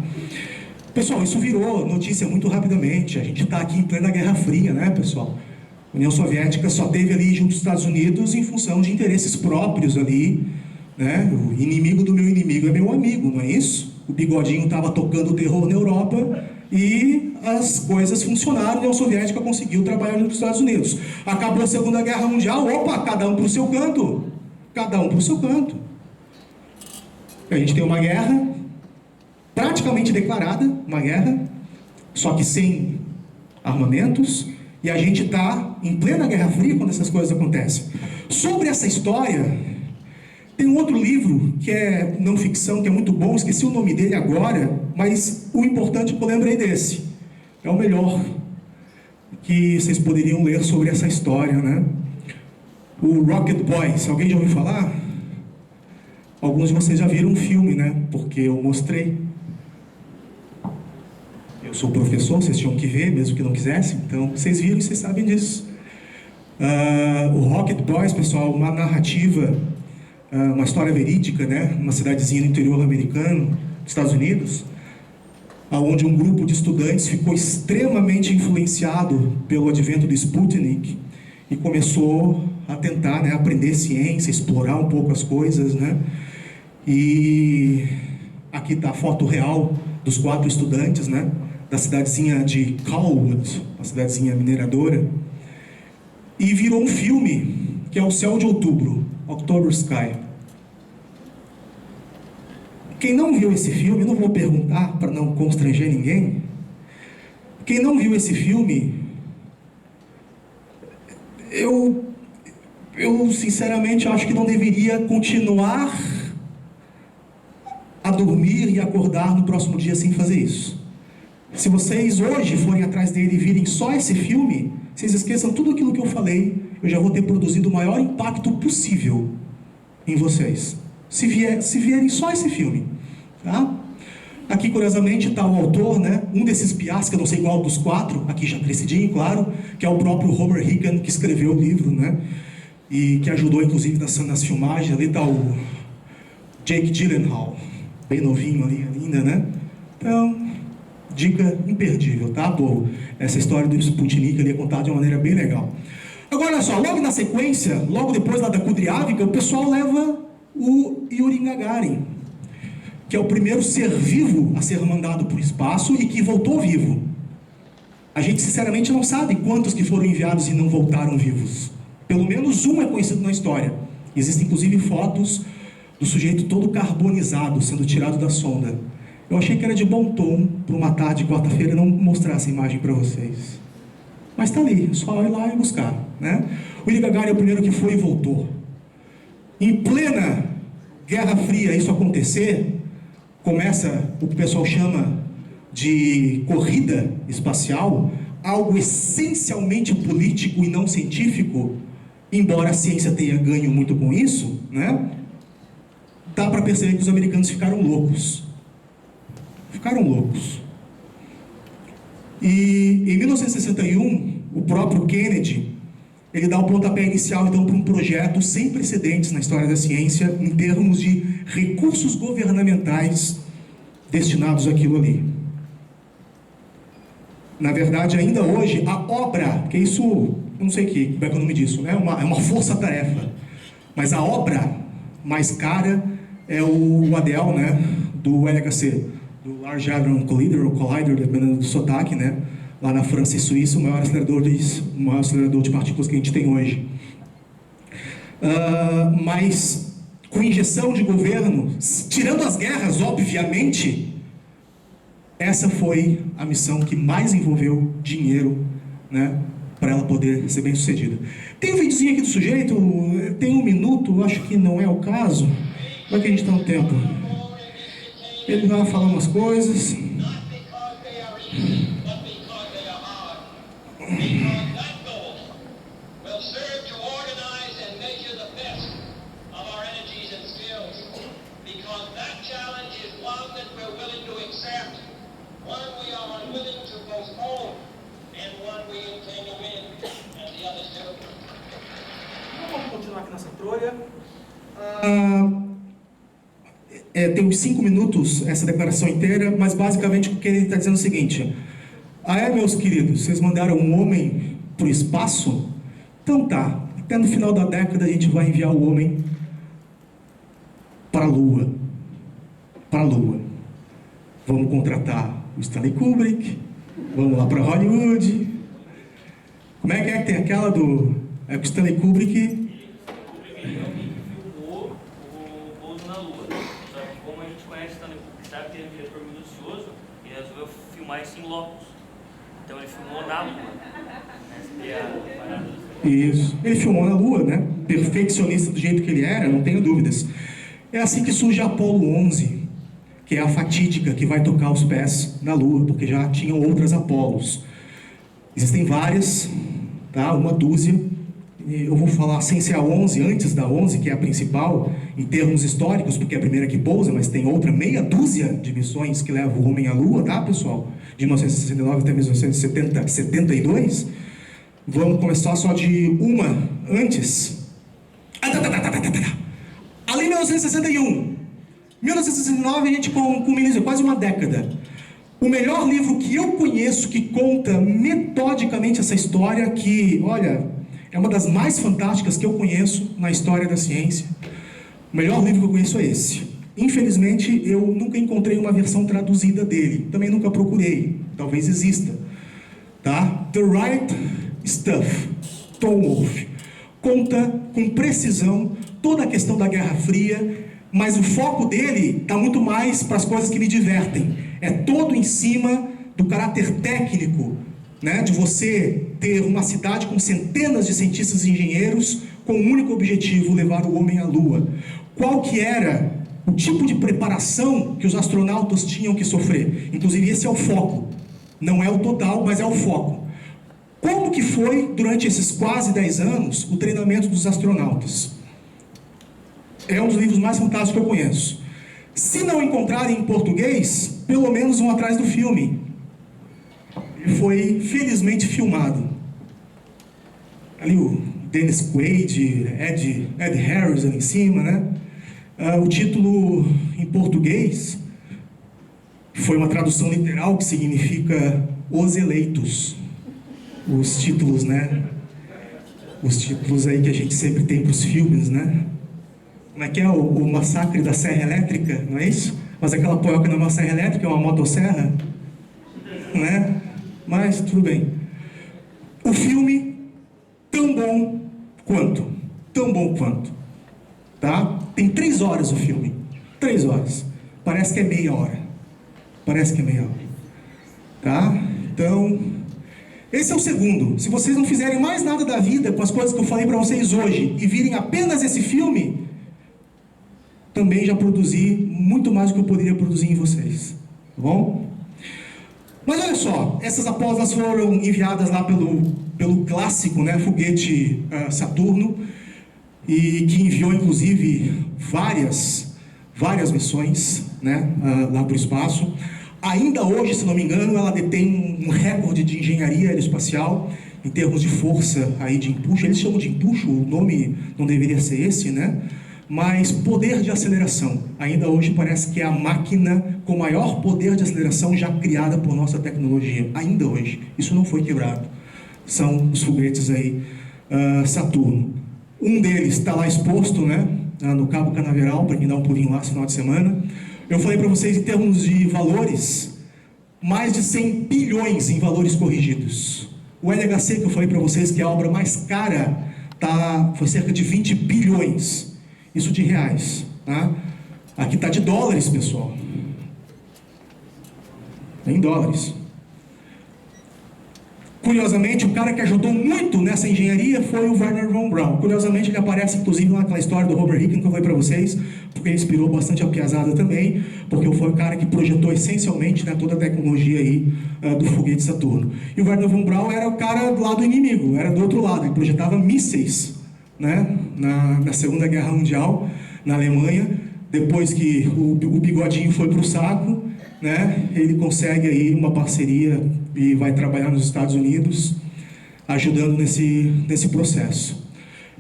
Pessoal, isso virou notícia muito rapidamente. A gente está aqui em plena Guerra Fria, né, pessoal? A União Soviética só teve ali junto aos Estados Unidos em função de interesses próprios ali, né? O inimigo do meu inimigo é meu amigo, não é isso? O Bigodinho estava tocando o terror na Europa E as coisas funcionaram, a União Soviética conseguiu trabalhar nos Estados Unidos. Acabou a Segunda Guerra Mundial, opa, cada um para o seu canto. Cada um para o seu canto. A gente tem uma guerra, praticamente declarada, uma guerra, só que sem armamentos, e a gente está em plena Guerra Fria quando essas coisas acontecem. Sobre essa história, tem um outro livro que é não ficção, que é muito bom, esqueci o nome dele agora, mas o importante é que eu lembrei desse. É o melhor que vocês poderiam ler sobre essa história, né? O Rocket Boys, alguém já ouviu falar? Alguns de vocês já viram um filme, né? Porque eu mostrei. Eu sou professor, vocês tinham que ver, mesmo que não quisessem, então vocês viram e vocês sabem disso. O Rocket Boys, pessoal, uma narrativa, uma história verídica, né? Uma cidadezinha no interior americano, dos Estados Unidos, onde um grupo de estudantes ficou extremamente influenciado pelo advento do Sputnik e começou a tentar, né, aprender ciência, explorar um pouco as coisas, né? E aqui está a foto real dos 4 estudantes, né, da cidadezinha de Calwood, uma cidadezinha mineradora, e virou um filme que é O Céu de Outubro, October Sky. Quem não viu esse filme, eu não vou perguntar para não constranger ninguém. Quem não viu esse filme, eu sinceramente acho que não deveria continuar a dormir e acordar no próximo dia sem fazer isso. Se vocês hoje forem atrás dele e virem só esse filme, vocês esqueçam tudo aquilo que eu falei, eu já vou ter produzido o maior impacto possível em vocês. Se vierem só esse filme, tá? Aqui, curiosamente, está o autor, né? Um desses piás, que eu não sei qual dos 4, aqui já crescidinho, claro, que é o próprio Homer Hickam, que escreveu o livro, né? E que ajudou, inclusive, nas filmagens. Ali está o Jake Gyllenhaal, bem novinho ali ainda, né? Então, dica imperdível, tá, povo? Essa história do Sputnik ali é contada de uma maneira bem legal. Agora, olha só, logo na sequência, logo depois lá da Kudryavka, o pessoal leva o Yuri Gagarin, que é o primeiro ser vivo a ser mandado para o espaço e que voltou vivo. A gente, sinceramente, não sabe quantos que foram enviados e não voltaram vivos. Pelo menos um é conhecido na história. Existem, inclusive, fotos do sujeito todo carbonizado, sendo tirado da sonda. Eu achei que era de bom tom, para uma tarde de quarta-feira, não mostrar essa imagem para vocês. Mas está ali, só ir lá e buscar, né? O Yuri Gagarin é o primeiro que foi e voltou. Em plena Guerra Fria, isso acontecer, começa o que o pessoal chama de corrida espacial, algo essencialmente político e não científico, embora a ciência tenha ganho muito com isso, né? Dá para perceber que os americanos ficaram loucos. Ficaram loucos. E em 1961, o próprio Kennedy, ele dá o pontapé inicial, então, para um projeto sem precedentes na história da ciência, em termos de recursos governamentais destinados àquilo ali. Na verdade, ainda hoje, a obra, que isso, eu não sei como é que é o nome disso, né? É uma força-tarefa, mas a obra mais cara é o ADL, né? Do LHC, do Large Hadron Collider, ou Collider, dependendo do sotaque, né? Lá na França e Suíça, o maior acelerador de partículas que a gente tem hoje. Mas com injeção de governo, tirando as guerras, obviamente, essa foi a missão que mais envolveu dinheiro, né, para ela poder ser bem sucedida. Tem um videozinho aqui do sujeito, tem 1 minuto, acho que não é o caso. Como é que a gente está no tempo? Ele vai falar umas coisas. Vamos continuar aqui nessa trolha. Tem uns 5 minutos essa declaração inteira, mas basicamente o que ele está dizendo é o seguinte: meus queridos, vocês mandaram um homem para o espaço? Então tá, até no final da década a gente vai enviar o homem para a Lua. Para a Lua. Vamos contratar o Stanley Kubrick, vamos lá para Hollywood. Como é que tem aquela do... É o Stanley Kubrick... Ele filmou o Pouso na Lua. Só que como a gente conhece Stanley Kubrick, sabe que ele é um diretor minucioso, ele resolveu filmar isso em locus. Então ele filmou na Lua. Essa é a parada. Isso. Ele filmou na Lua, né? Perfeccionista do jeito que ele era, não tenho dúvidas. É assim que surge a Apollo 11, que é a fatídica que vai tocar os pés na Lua, porque já tinham outras Apolos. Existem várias, tá? Uma dúzia. Eu vou falar sem ser a 11, antes da 11, que é a principal, em termos históricos, porque é a primeira que pousa, mas tem outra meia dúzia de missões que levam o homem à Lua, tá, pessoal? De 1969 até 1972. Vamos começar só de uma antes. Ali em 1961. 1969 a gente culmina quase uma década. O melhor livro que eu conheço que conta metodicamente essa história, que, olha, é uma das mais fantásticas que eu conheço na história da ciência. O melhor livro que eu conheço é esse. Infelizmente, eu nunca encontrei uma versão traduzida dele. Também nunca procurei. Talvez exista. Tá? The Right Stuff, Tom Wolfe. Conta com precisão toda a questão da Guerra Fria, mas o foco dele está muito mais para as coisas que me divertem. É todo em cima do caráter técnico, né, de você ter uma cidade com centenas de cientistas e engenheiros com um único objetivo: levar o homem à Lua. Qual que era o tipo de preparação que os astronautas tinham que sofrer? Inclusive esse é o foco. Não é o total, mas é o foco. Como que foi, durante esses quase 10 anos, o treinamento dos astronautas? É um dos livros mais fantásticos que eu conheço. Se não encontrarem em português, pelo menos vão atrás do filme. Ele foi felizmente filmado. Ali o Dennis Quaid, Ed Harris ali em cima, né? O título em português foi uma tradução literal que significa Os Eleitos. Os títulos, né? Os títulos aí que a gente sempre tem para os filmes, né? Como é que é? O Massacre da Serra Elétrica, não é isso? Mas aquela poioca não é uma serra elétrica, é uma motosserra, né? Mas tudo bem. O filme, tão bom quanto. Tão bom quanto. Tá? Tem 3 horas o filme. 3 horas. Parece que é meia hora. Parece que é meia hora. Tá? Então, esse é o segundo. Se vocês não fizerem mais nada da vida com as coisas que eu falei para vocês hoje e virem apenas esse filme, também já produzi muito mais do que eu poderia produzir em vocês. Tá bom? Mas olha só, essas Apolos foram enviadas lá pelo clássico, né, foguete Saturno, e que enviou inclusive várias missões, né, lá para o espaço. Ainda hoje, se não me engano, ela detém um recorde de engenharia aeroespacial em termos de força aí de empuxo. Eles chamam de empuxo, o nome não deveria ser esse, né? Mas poder de aceleração. Ainda hoje parece que é a máquina com maior poder de aceleração já criada por nossa tecnologia. Ainda hoje. Isso não foi quebrado. São os foguetes aí Saturno. Um deles está lá exposto, né, no Cabo Canaveral, para quem dá um pulinho lá esse final de semana. Eu falei para vocês, em termos de valores, mais de 100 bilhões em valores corrigidos. O LHC, que eu falei para vocês, que é a obra mais cara, foi cerca de 20 bilhões. Isso de reais. Tá? Aqui está de dólares, pessoal. Em dólares. Curiosamente, o cara que ajudou muito nessa engenharia foi o Wernher von Braun. Curiosamente, ele aparece inclusive naquela história do Robert Hicken que eu falei para vocês, porque ele inspirou bastante a piazada também, porque foi o cara que projetou essencialmente, né, toda a tecnologia aí do foguete Saturno. E o Wernher von Braun era o cara do lado inimigo, era do outro lado, ele projetava mísseis, né, na Segunda Guerra Mundial, na Alemanha. Depois que o bigodinho foi para o saco, né, ele consegue aí uma parceria e vai trabalhar nos Estados Unidos, ajudando nesse processo.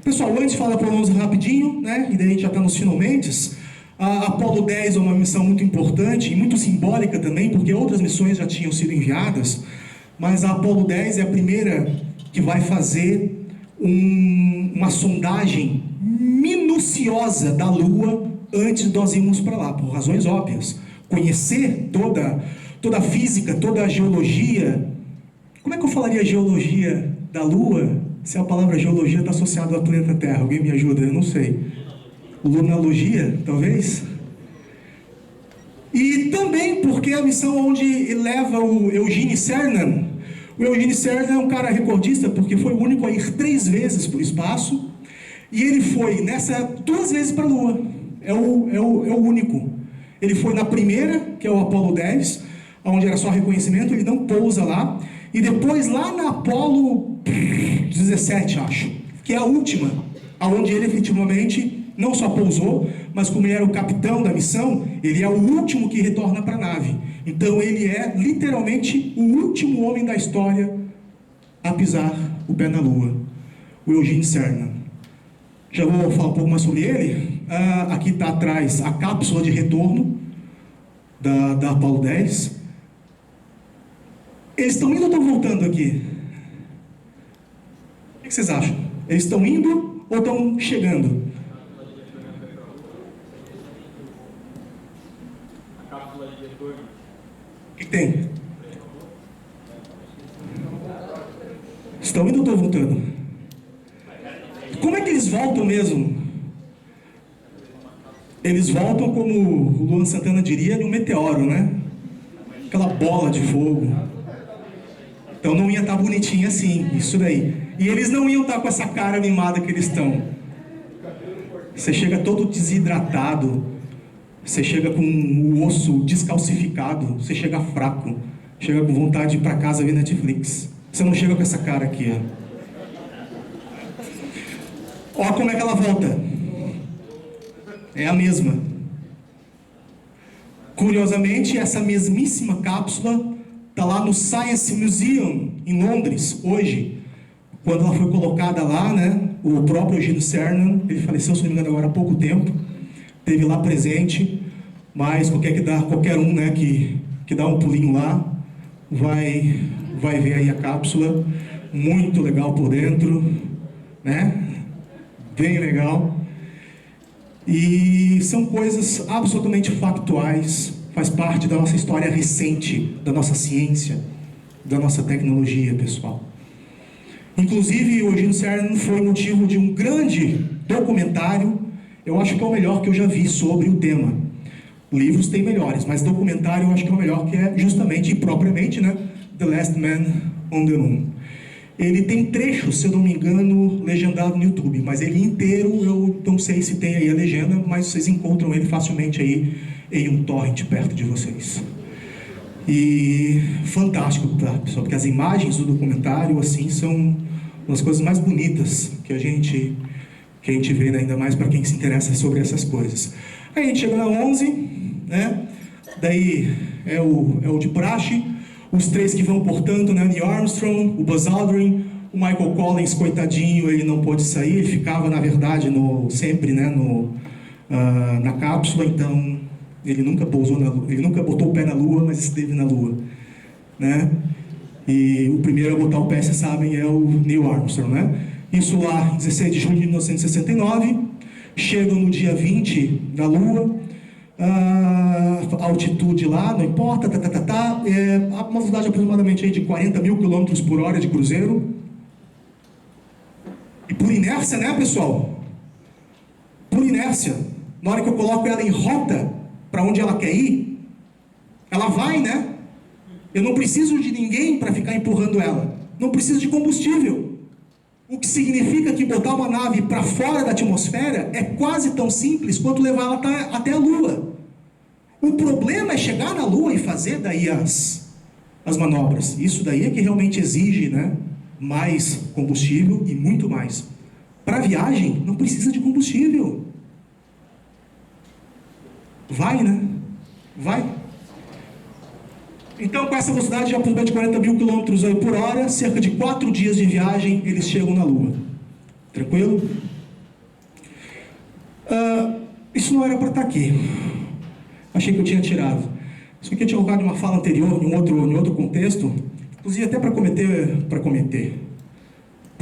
Pessoal, antes de falar para nós rapidinho, né, e daí a gente já está nos finalmente. A Apollo 10 é uma missão muito importante e muito simbólica também, porque outras missões já tinham sido enviadas, mas a Apollo 10 é a primeira que vai fazer uma sondagem minuciosa da Lua antes de nós irmos para lá, por razões óbvias. Conhecer toda toda a física, toda a geologia. Como é que eu falaria geologia da Lua, se a palavra geologia está associada ao planeta Terra? Alguém me ajuda? Eu não sei. Lunalogia, talvez? E também porque a missão onde leva o Eugene Cernan. O Eugene Cernan é um cara recordista, porque foi o único a ir 3 vezes para o espaço. E ele foi 2 vezes para a Lua. É o único. Ele foi na primeira, que é o Apollo 10, onde era só reconhecimento, ele não pousa lá. E depois lá na Apollo 17, acho, que é a última, onde ele efetivamente não só pousou, mas como ele era o capitão da missão, ele é o último que retorna para a nave. Então ele é literalmente o último homem da história a pisar o pé na Lua, o Eugene Cernan. Já vou falar um pouco mais sobre ele. Aqui está atrás a cápsula de retorno da Apollo 10. Eles estão indo ou estão voltando aqui? O que vocês acham? Eles estão indo ou estão chegando? O que tem? Estão indo ou estão voltando? Como é que eles voltam mesmo? Eles voltam, como o Luan Santana diria, de um meteoro, né? Aquela bola de fogo. Então não ia estar bonitinho assim, isso daí. E eles não iam estar com essa cara animada que eles estão. Você chega todo desidratado, você chega com o osso descalcificado, você chega fraco, chega com vontade de ir para casa ver Netflix. Você não chega com essa cara aqui, ó. Olha como é que ela volta. É a mesma. Curiosamente, essa mesmíssima cápsula está lá no Science Museum, em Londres, hoje. Quando ela foi colocada lá, né, o próprio Eugene Cernan, ele faleceu, se não me engano, agora há pouco tempo, esteve lá presente, mas qualquer um, né, que dá um pulinho lá, vai ver aí a cápsula, muito legal por dentro, né, bem legal. E são coisas absolutamente factuais, faz parte da nossa história recente, da nossa ciência, da nossa tecnologia, pessoal. Inclusive, o Eugene Cernan foi motivo de um grande documentário, eu acho que é o melhor que eu já vi sobre o tema. Livros tem melhores, mas documentário eu acho que é o melhor, que é justamente e propriamente, né, The Last Man on the Moon. Ele tem trechos, se eu não me engano, legendado no YouTube, mas ele inteiro, eu não sei se tem aí a legenda, mas vocês encontram ele facilmente aí em um torrent perto de vocês. E fantástico, tá, pessoal, porque as imagens do documentário, assim, são uma das coisas mais bonitas que a gente vê, né, ainda mais para quem se interessa sobre essas coisas. Aí a gente chega na 11, né, daí é o de praxe, os 3 que vão, portanto, né, Neil Armstrong, o Buzz Aldrin, o Michael Collins, coitadinho, ele não pôde sair, ele ficava, na verdade, sempre, né, na cápsula, então ele nunca pousou na Lua, ele nunca botou o pé na Lua, mas esteve na Lua, né? E o primeiro a botar o pé, vocês sabem, é o Neil Armstrong, né? Isso lá, 16 de junho de 1969, chegam no dia 20 na Lua, altitude lá, não importa, uma velocidade aproximadamente aí de 40 mil quilômetros por hora de cruzeiro. E por inércia, né, pessoal? Por inércia, na hora que eu coloco ela em rota para onde ela quer ir, ela vai, né? Eu não preciso de ninguém para ficar empurrando ela. Não preciso de combustível. O que significa que botar uma nave para fora da atmosfera é quase tão simples quanto levar ela até a Lua. O problema é chegar na Lua e fazer daí as manobras. Isso daí é que realmente exige, né, mais combustível e muito mais. Para viagem, não precisa de combustível. Vai, né? Vai. Então, com essa velocidade de aproximadamente 40 mil quilômetros por hora, cerca de 4 dias de viagem, eles chegam na Lua. Tranquilo? Isso não era para estar aqui. Achei que eu tinha tirado. Isso aqui eu tinha colocado em uma fala anterior, em outro contexto, inclusive até para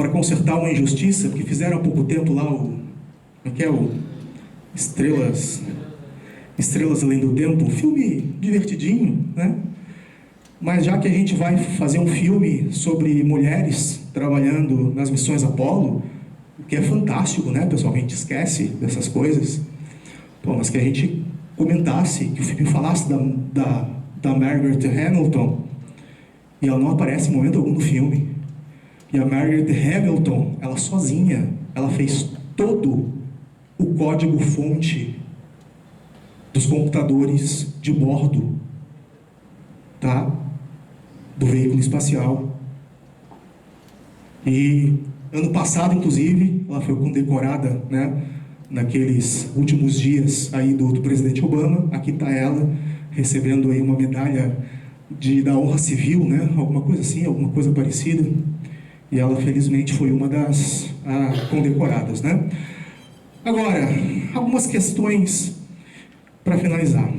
consertar uma injustiça, porque fizeram há pouco tempo lá o Estrelas Além do Tempo, um filme divertidinho, né? Mas já que a gente vai fazer um filme sobre mulheres trabalhando nas missões Apollo, o que é fantástico, né, pessoal? A gente esquece dessas coisas. Pô, mas que a gente comentasse, que o filme falasse da Margaret Hamilton, e ela não aparece em momento algum no filme. E a Margaret Hamilton, ela sozinha, ela fez todo o código-fonte dos computadores de bordo, tá? Do veículo espacial. E ano passado, inclusive, ela foi condecorada, né, naqueles últimos dias aí do presidente Obama. Aqui está ela recebendo aí uma medalha da honra civil, né, alguma coisa assim, alguma coisa parecida. E ela, felizmente, foi uma das condecoradas, né? Agora, algumas questões para finalizar.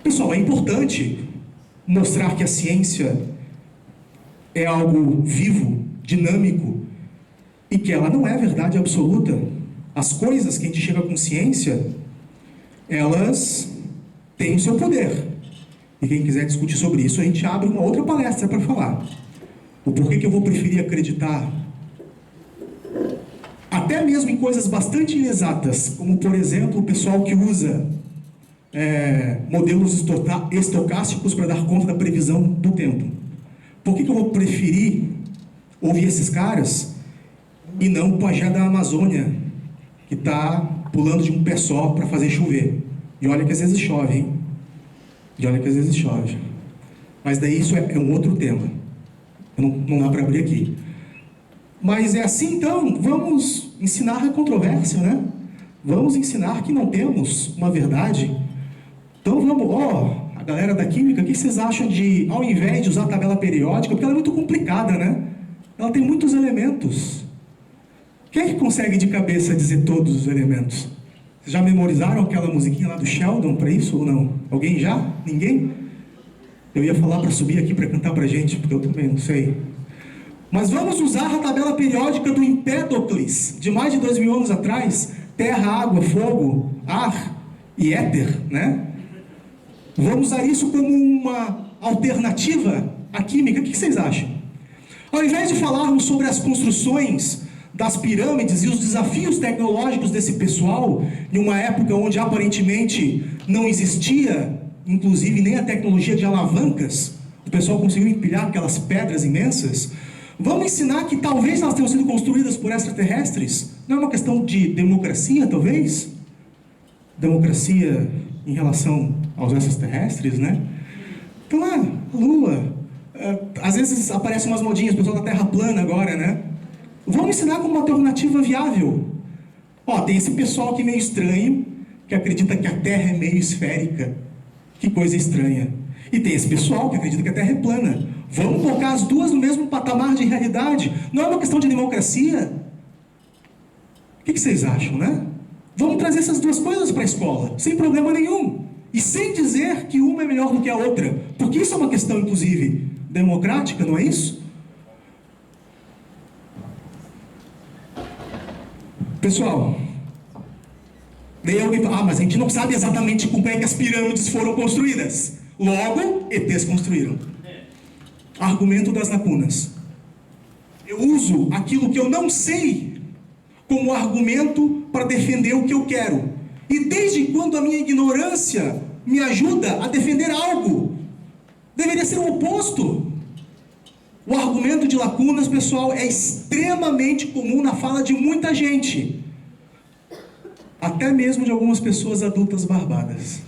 Pessoal, é importante mostrar que a ciência é algo vivo, dinâmico, e que ela não é verdade absoluta. As coisas que a gente chega com ciência, elas têm o seu poder. E quem quiser discutir sobre isso, a gente abre uma outra palestra para falar. O porquê que eu vou preferir acreditar, até mesmo em coisas bastante inexatas, como, por exemplo, o pessoal que usa modelos estocásticos para dar conta da previsão do tempo. Por que eu vou preferir ouvir esses caras e não o pajé da Amazônia, que está pulando de um pé só para fazer chover? E olha que às vezes chove, hein? E olha que às vezes chove. Mas daí isso é um outro tema. Não dá para abrir aqui. Mas é assim, então, vamos ensinar a controvérsia, né? Vamos ensinar que não temos uma verdade. Então vamos, a galera da química, o que vocês acham de, ao invés de usar a tabela periódica, porque ela é muito complicada, né? Ela tem muitos elementos. Quem é que consegue de cabeça dizer todos os elementos? Vocês já memorizaram aquela musiquinha lá do Sheldon para isso ou não? Alguém já? Ninguém? Eu ia falar para subir aqui para cantar para a gente, porque eu também não sei. Mas vamos usar a tabela periódica do Empédocles, de mais de 2.000 anos atrás. Terra, água, fogo, ar e éter, né? Vamos usar isso como uma alternativa à química. O que vocês acham? Ao invés de falarmos sobre as construções das pirâmides e os desafios tecnológicos desse pessoal, em uma época onde aparentemente não existia, inclusive, nem a tecnologia de alavancas, o pessoal conseguiu empilhar aquelas pedras imensas, vamos ensinar que talvez elas tenham sido construídas por extraterrestres. Não é uma questão de democracia, talvez? Democracia em relação aos extraterrestres, né? Então, a Lua, às vezes aparecem umas modinhas, o pessoal da Terra plana agora, né? Vamos ensinar como uma alternativa viável. Tem esse pessoal aqui meio estranho, que acredita que a Terra é meio esférica. Que coisa estranha. E tem esse pessoal que acredita que a Terra é plana. Vamos colocar as duas no mesmo patamar de realidade. Não é uma questão de democracia. O que vocês acham, né? Vamos trazer essas duas coisas para a escola, sem problema nenhum. E sem dizer que uma é melhor do que a outra. Porque isso é uma questão, inclusive, democrática, não é isso? Pessoal, daí alguém fala, mas a gente não sabe exatamente como é que as pirâmides foram construídas. Logo, ETs construíram. Argumento das lacunas. Eu uso aquilo que eu não sei como argumento para defender o que eu quero. E desde quando a minha ignorância me ajuda a defender algo, deveria ser o oposto. O argumento de lacunas, pessoal, é extremamente comum na fala de muita gente. Até mesmo de algumas pessoas adultas barbadas.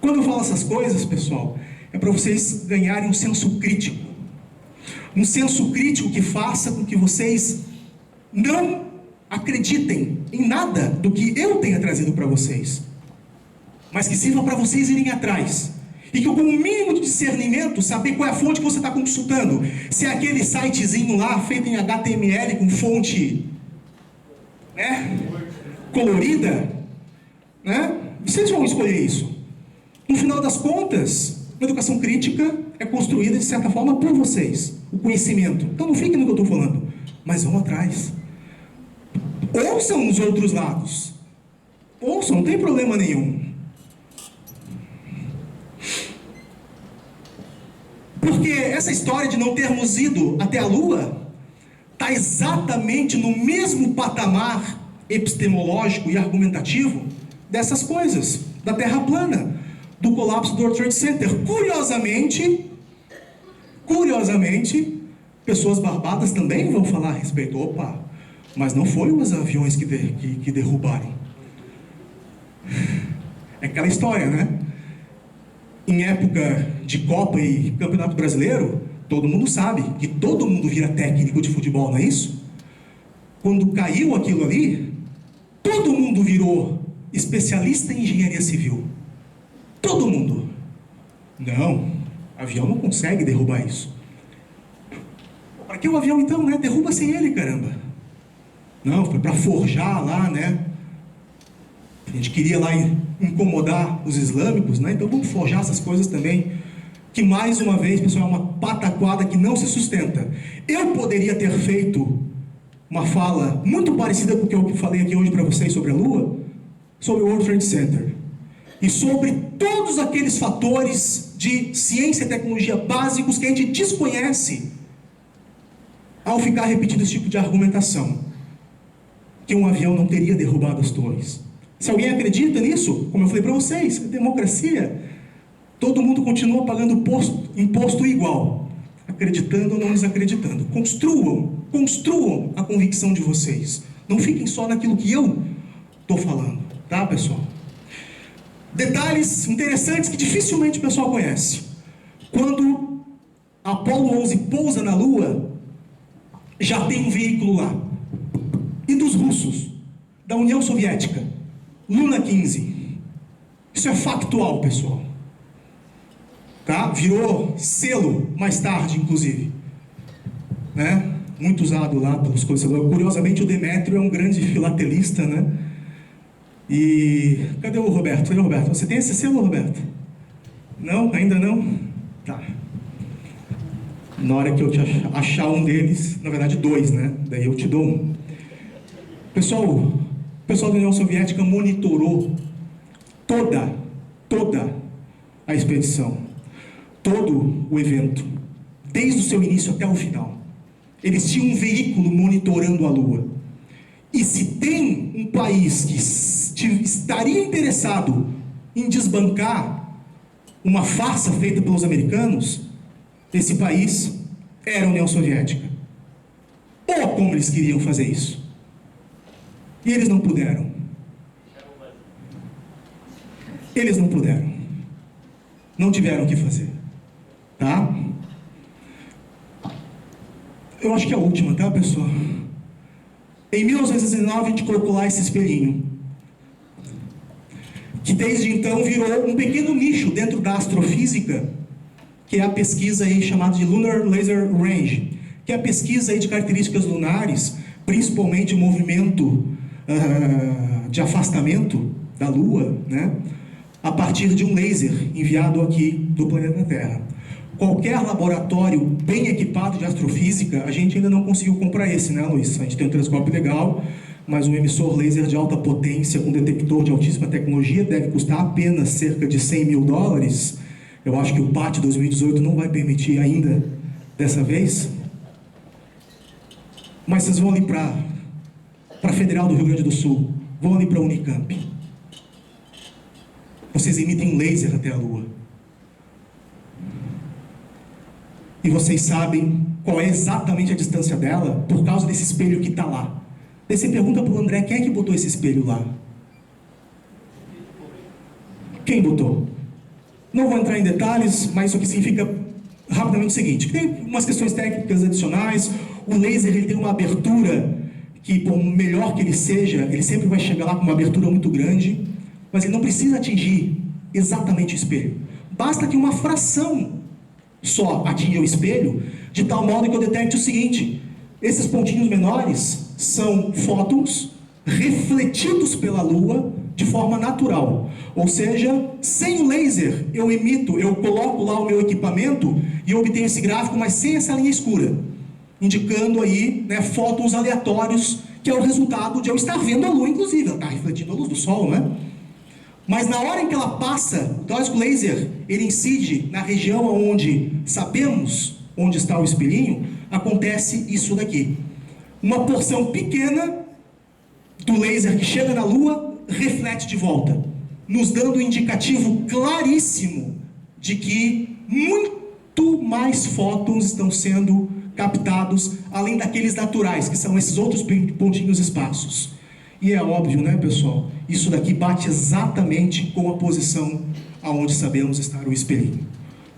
Quando eu falo essas coisas, pessoal, é para vocês ganharem um senso crítico. Um senso crítico que faça com que vocês não acreditem em nada do que eu tenha trazido para vocês, mas que sirva para vocês irem atrás. E que com um mínimo de discernimento, saber qual é a fonte que você está consultando. Se é aquele sitezinho lá, feito em HTML, com fonte, né, colorida, né? Vocês vão escolher isso. No final das contas, a educação crítica é construída, de certa forma, por vocês. O conhecimento. Então não fiquem no que eu estou falando, mas vão atrás. Ouçam os outros lados. Ouçam, não tem problema nenhum. Porque essa história de não termos ido até a Lua está exatamente no mesmo patamar epistemológico e argumentativo dessas coisas, da Terra plana, do colapso do World Trade Center. Curiosamente, pessoas barbadas também vão falar a respeito. Opa, mas não foram os aviões que derrubaram. É aquela história, né? Em época de Copa e Campeonato Brasileiro, todo mundo sabe que todo mundo vira técnico de futebol, não é isso? Quando caiu aquilo ali, todo mundo virou especialista em engenharia civil. Todo mundo. Não, avião não consegue derrubar isso. Para que o avião então, né? Derruba sem ele, caramba. Não, foi para forjar lá, né? A gente queria lá incomodar os islâmicos, né? Então vamos forjar essas coisas também. Que mais uma vez, pessoal, é uma pataquada que não se sustenta. Eu poderia ter feito uma fala muito parecida com o que eu falei aqui hoje para vocês sobre a Lua, sobre o World Trade Center. E sobre todos aqueles fatores de ciência e tecnologia básicos que a gente desconhece ao ficar repetindo esse tipo de argumentação. Que um avião não teria derrubado as torres. Se alguém acredita nisso, como eu falei para vocês, democracia, todo mundo continua pagando imposto igual, acreditando ou não desacreditando. Construam a convicção de vocês. Não fiquem só naquilo que eu estou falando, tá, pessoal? Detalhes interessantes que dificilmente o pessoal conhece. Quando a Apollo 11 pousa na Lua, já tem um veículo lá. E dos russos, da União Soviética, Luna 15. Isso é factual, pessoal. Tá? Virou selo mais tarde, inclusive. Né? Muito usado lá pelos colecionadores. Curiosamente, o Demétrio é um grande filatelista, né? E... cadê o Roberto? Cadê o Roberto? Você tem esse selo, Roberto? Não? Ainda não? Tá. Na hora que eu te achar um deles, na verdade 2, né? Daí eu te dou um. Pessoal, o pessoal da União Soviética monitorou toda a expedição, todo o evento, desde o seu início até o final. Eles tinham um veículo monitorando a Lua. E se tem um país que estaria interessado em desbancar uma farsa feita pelos americanos, esse país era a União Soviética. Ou como eles queriam fazer isso. E eles não puderam. Eles não puderam. Não tiveram o que fazer. Tá? Eu acho que é a última, tá, pessoal? Em 1919 a gente colocou lá esse espelhinho. Que desde então virou um pequeno nicho dentro da astrofísica, que é a pesquisa aí chamada de Lunar Laser Range, que é a pesquisa aí de características lunares, principalmente o movimento de afastamento da Lua, né, a partir de um laser enviado aqui do planeta Terra. Qualquer laboratório bem equipado de astrofísica, a gente ainda não conseguiu comprar esse, né, Luiz? A gente tem um telescópio legal, mas um emissor laser de alta potência com detector de altíssima tecnologia deve custar apenas cerca de $100 mil. Eu acho que o PAT 2018 não vai permitir ainda dessa vez. Mas vocês vão ali para a Federal do Rio Grande do Sul, vão ali para a Unicamp. Vocês emitem um laser até a Lua. E vocês sabem qual é exatamente a distância dela por causa desse espelho que está lá. Daí você pergunta para o André, quem é que botou esse espelho lá? Quem botou? Não vou entrar em detalhes, mas isso aqui significa rapidamente o seguinte, que tem umas questões técnicas adicionais, o laser ele tem uma abertura que, por melhor que ele seja, ele sempre vai chegar lá com uma abertura muito grande, mas ele não precisa atingir exatamente o espelho. Basta que uma fração só atinja o espelho, de tal modo que eu detecte o seguinte, esses pontinhos menores são fótons refletidos pela Lua de forma natural. Ou seja, sem o laser eu coloco lá o meu equipamento e eu obtenho esse gráfico, mas sem essa linha escura, indicando aí, né, fótons aleatórios, que é o resultado de eu estar vendo a Lua, inclusive, ela está refletindo a luz do Sol, né? Mas na hora em que ela passa, o teórico laser, ele incide na região onde sabemos onde está o espelhinho, acontece isso daqui. Uma porção pequena do laser que chega na Lua reflete de volta, nos dando um indicativo claríssimo de que muito mais fótons estão sendo captados, além daqueles naturais, que são esses outros pontinhos esparsos. E é óbvio, né, pessoal? Isso daqui bate exatamente com a posição aonde sabemos estar o espelhinho.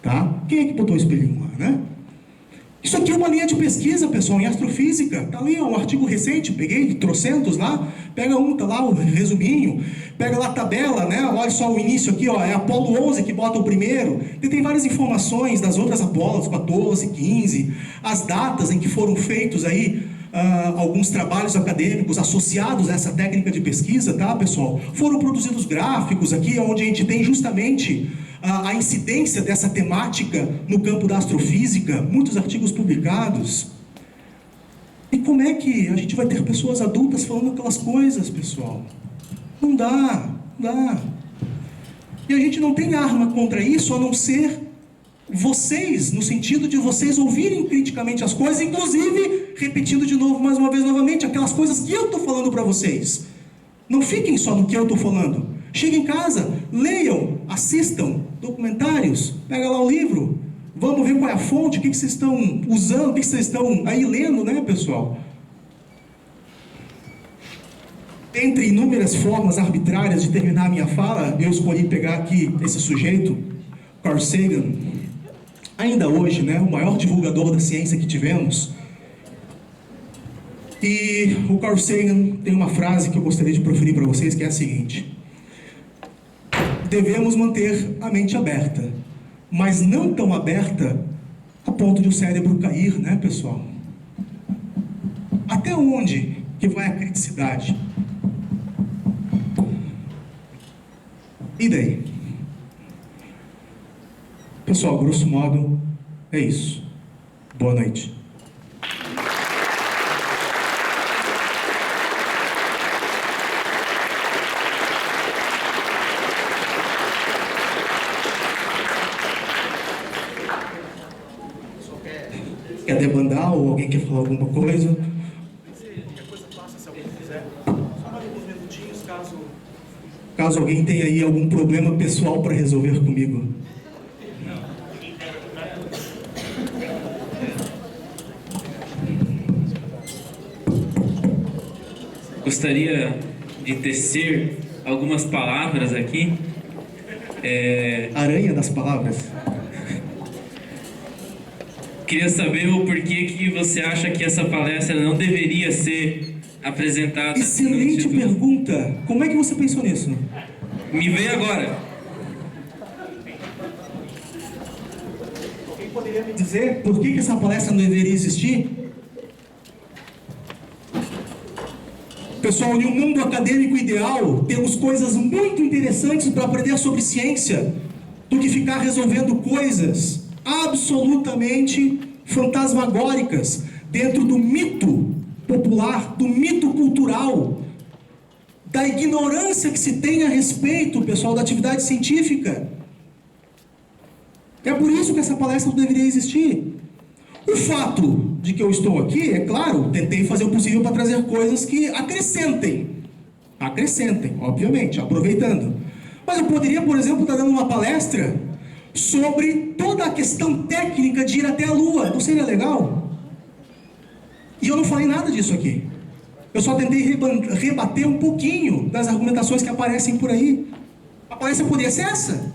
Tá? Quem é que botou o espelhinho lá, né? Isso aqui é uma linha de pesquisa, pessoal, em astrofísica. Tá ali, ó, um artigo recente, peguei trocentos lá, pega um, tá lá o resuminho, pega lá a tabela, né? Olha só o início aqui, ó, é Apolo 11 que bota o primeiro. E tem várias informações das outras Apolos, 14, 15, as datas em que foram feitos aí alguns trabalhos acadêmicos associados a essa técnica de pesquisa, tá, pessoal? Foram produzidos gráficos aqui, onde a gente tem justamente a incidência dessa temática no campo da astrofísica, muitos artigos publicados. E como é que a gente vai ter pessoas adultas falando aquelas coisas, pessoal? Não dá, não dá. E a gente não tem arma contra isso, a não ser vocês, no sentido de vocês ouvirem criticamente as coisas, inclusive, repetindo de novo, mais uma vez, novamente, aquelas coisas que eu estou falando para vocês. Não fiquem só no que eu estou falando. Cheguem em casa, leiam, assistam documentários, pega lá o livro, vamos ver qual é a fonte, o que vocês estão usando, o que vocês estão aí lendo, né, pessoal? Entre inúmeras formas arbitrárias de terminar a minha fala, eu escolhi pegar aqui esse sujeito, Carl Sagan, ainda hoje, né, o maior divulgador da ciência que tivemos. E o Carl Sagan tem uma frase que eu gostaria de proferir para vocês, que é a seguinte: devemos manter a mente aberta, mas não tão aberta a ponto de o cérebro cair, né, pessoal? Até onde que vai a criticidade? E daí? Pessoal, grosso modo, é isso. Boa noite. Quer debandar ou alguém quer falar alguma coisa? Qualquer coisa passa se alguém quiser. Só mais alguns minutinhos, caso alguém tenha aí algum problema pessoal para resolver comigo. Gostaria de tecer algumas palavras aqui. Aranha das palavras. Queria saber o porquê que você acha que essa palestra não deveria ser apresentada. Excelente pergunta. Como é que você pensou nisso? Me veio agora. Alguém poderia me dizer por que essa palestra não deveria existir? Pessoal, em um mundo acadêmico ideal, temos coisas muito interessantes para aprender sobre ciência, do que ficar resolvendo coisas absolutamente fantasmagóricas dentro do mito popular, do mito cultural, da ignorância que se tem a respeito, pessoal, da atividade científica. É por isso que essa palestra não deveria existir. O fato de que eu estou aqui, é claro, tentei fazer o possível para trazer coisas que acrescentem, obviamente, aproveitando. Mas eu poderia, por exemplo, estar dando uma palestra sobre toda a questão técnica de ir até a Lua. Não seria legal? E eu não falei nada disso aqui. Eu só tentei rebater um pouquinho das argumentações que aparecem por aí. A palestra poderia ser essa.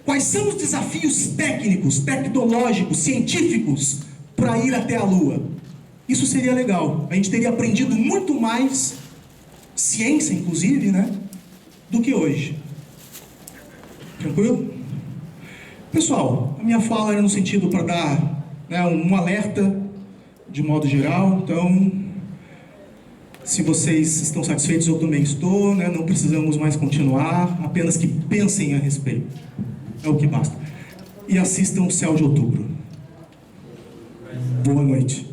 Quais são os desafios técnicos, tecnológicos, científicos para ir até a Lua? Isso seria legal. A gente teria aprendido muito mais ciência, inclusive, né, do que hoje. Tranquilo? Pessoal, a minha fala era no sentido para dar, né, um alerta de modo geral. Então, se vocês estão satisfeitos, eu também estou, né? Não precisamos mais continuar, apenas que pensem a respeito. É o que basta. E assistam o Céu de Outubro. Boa noite.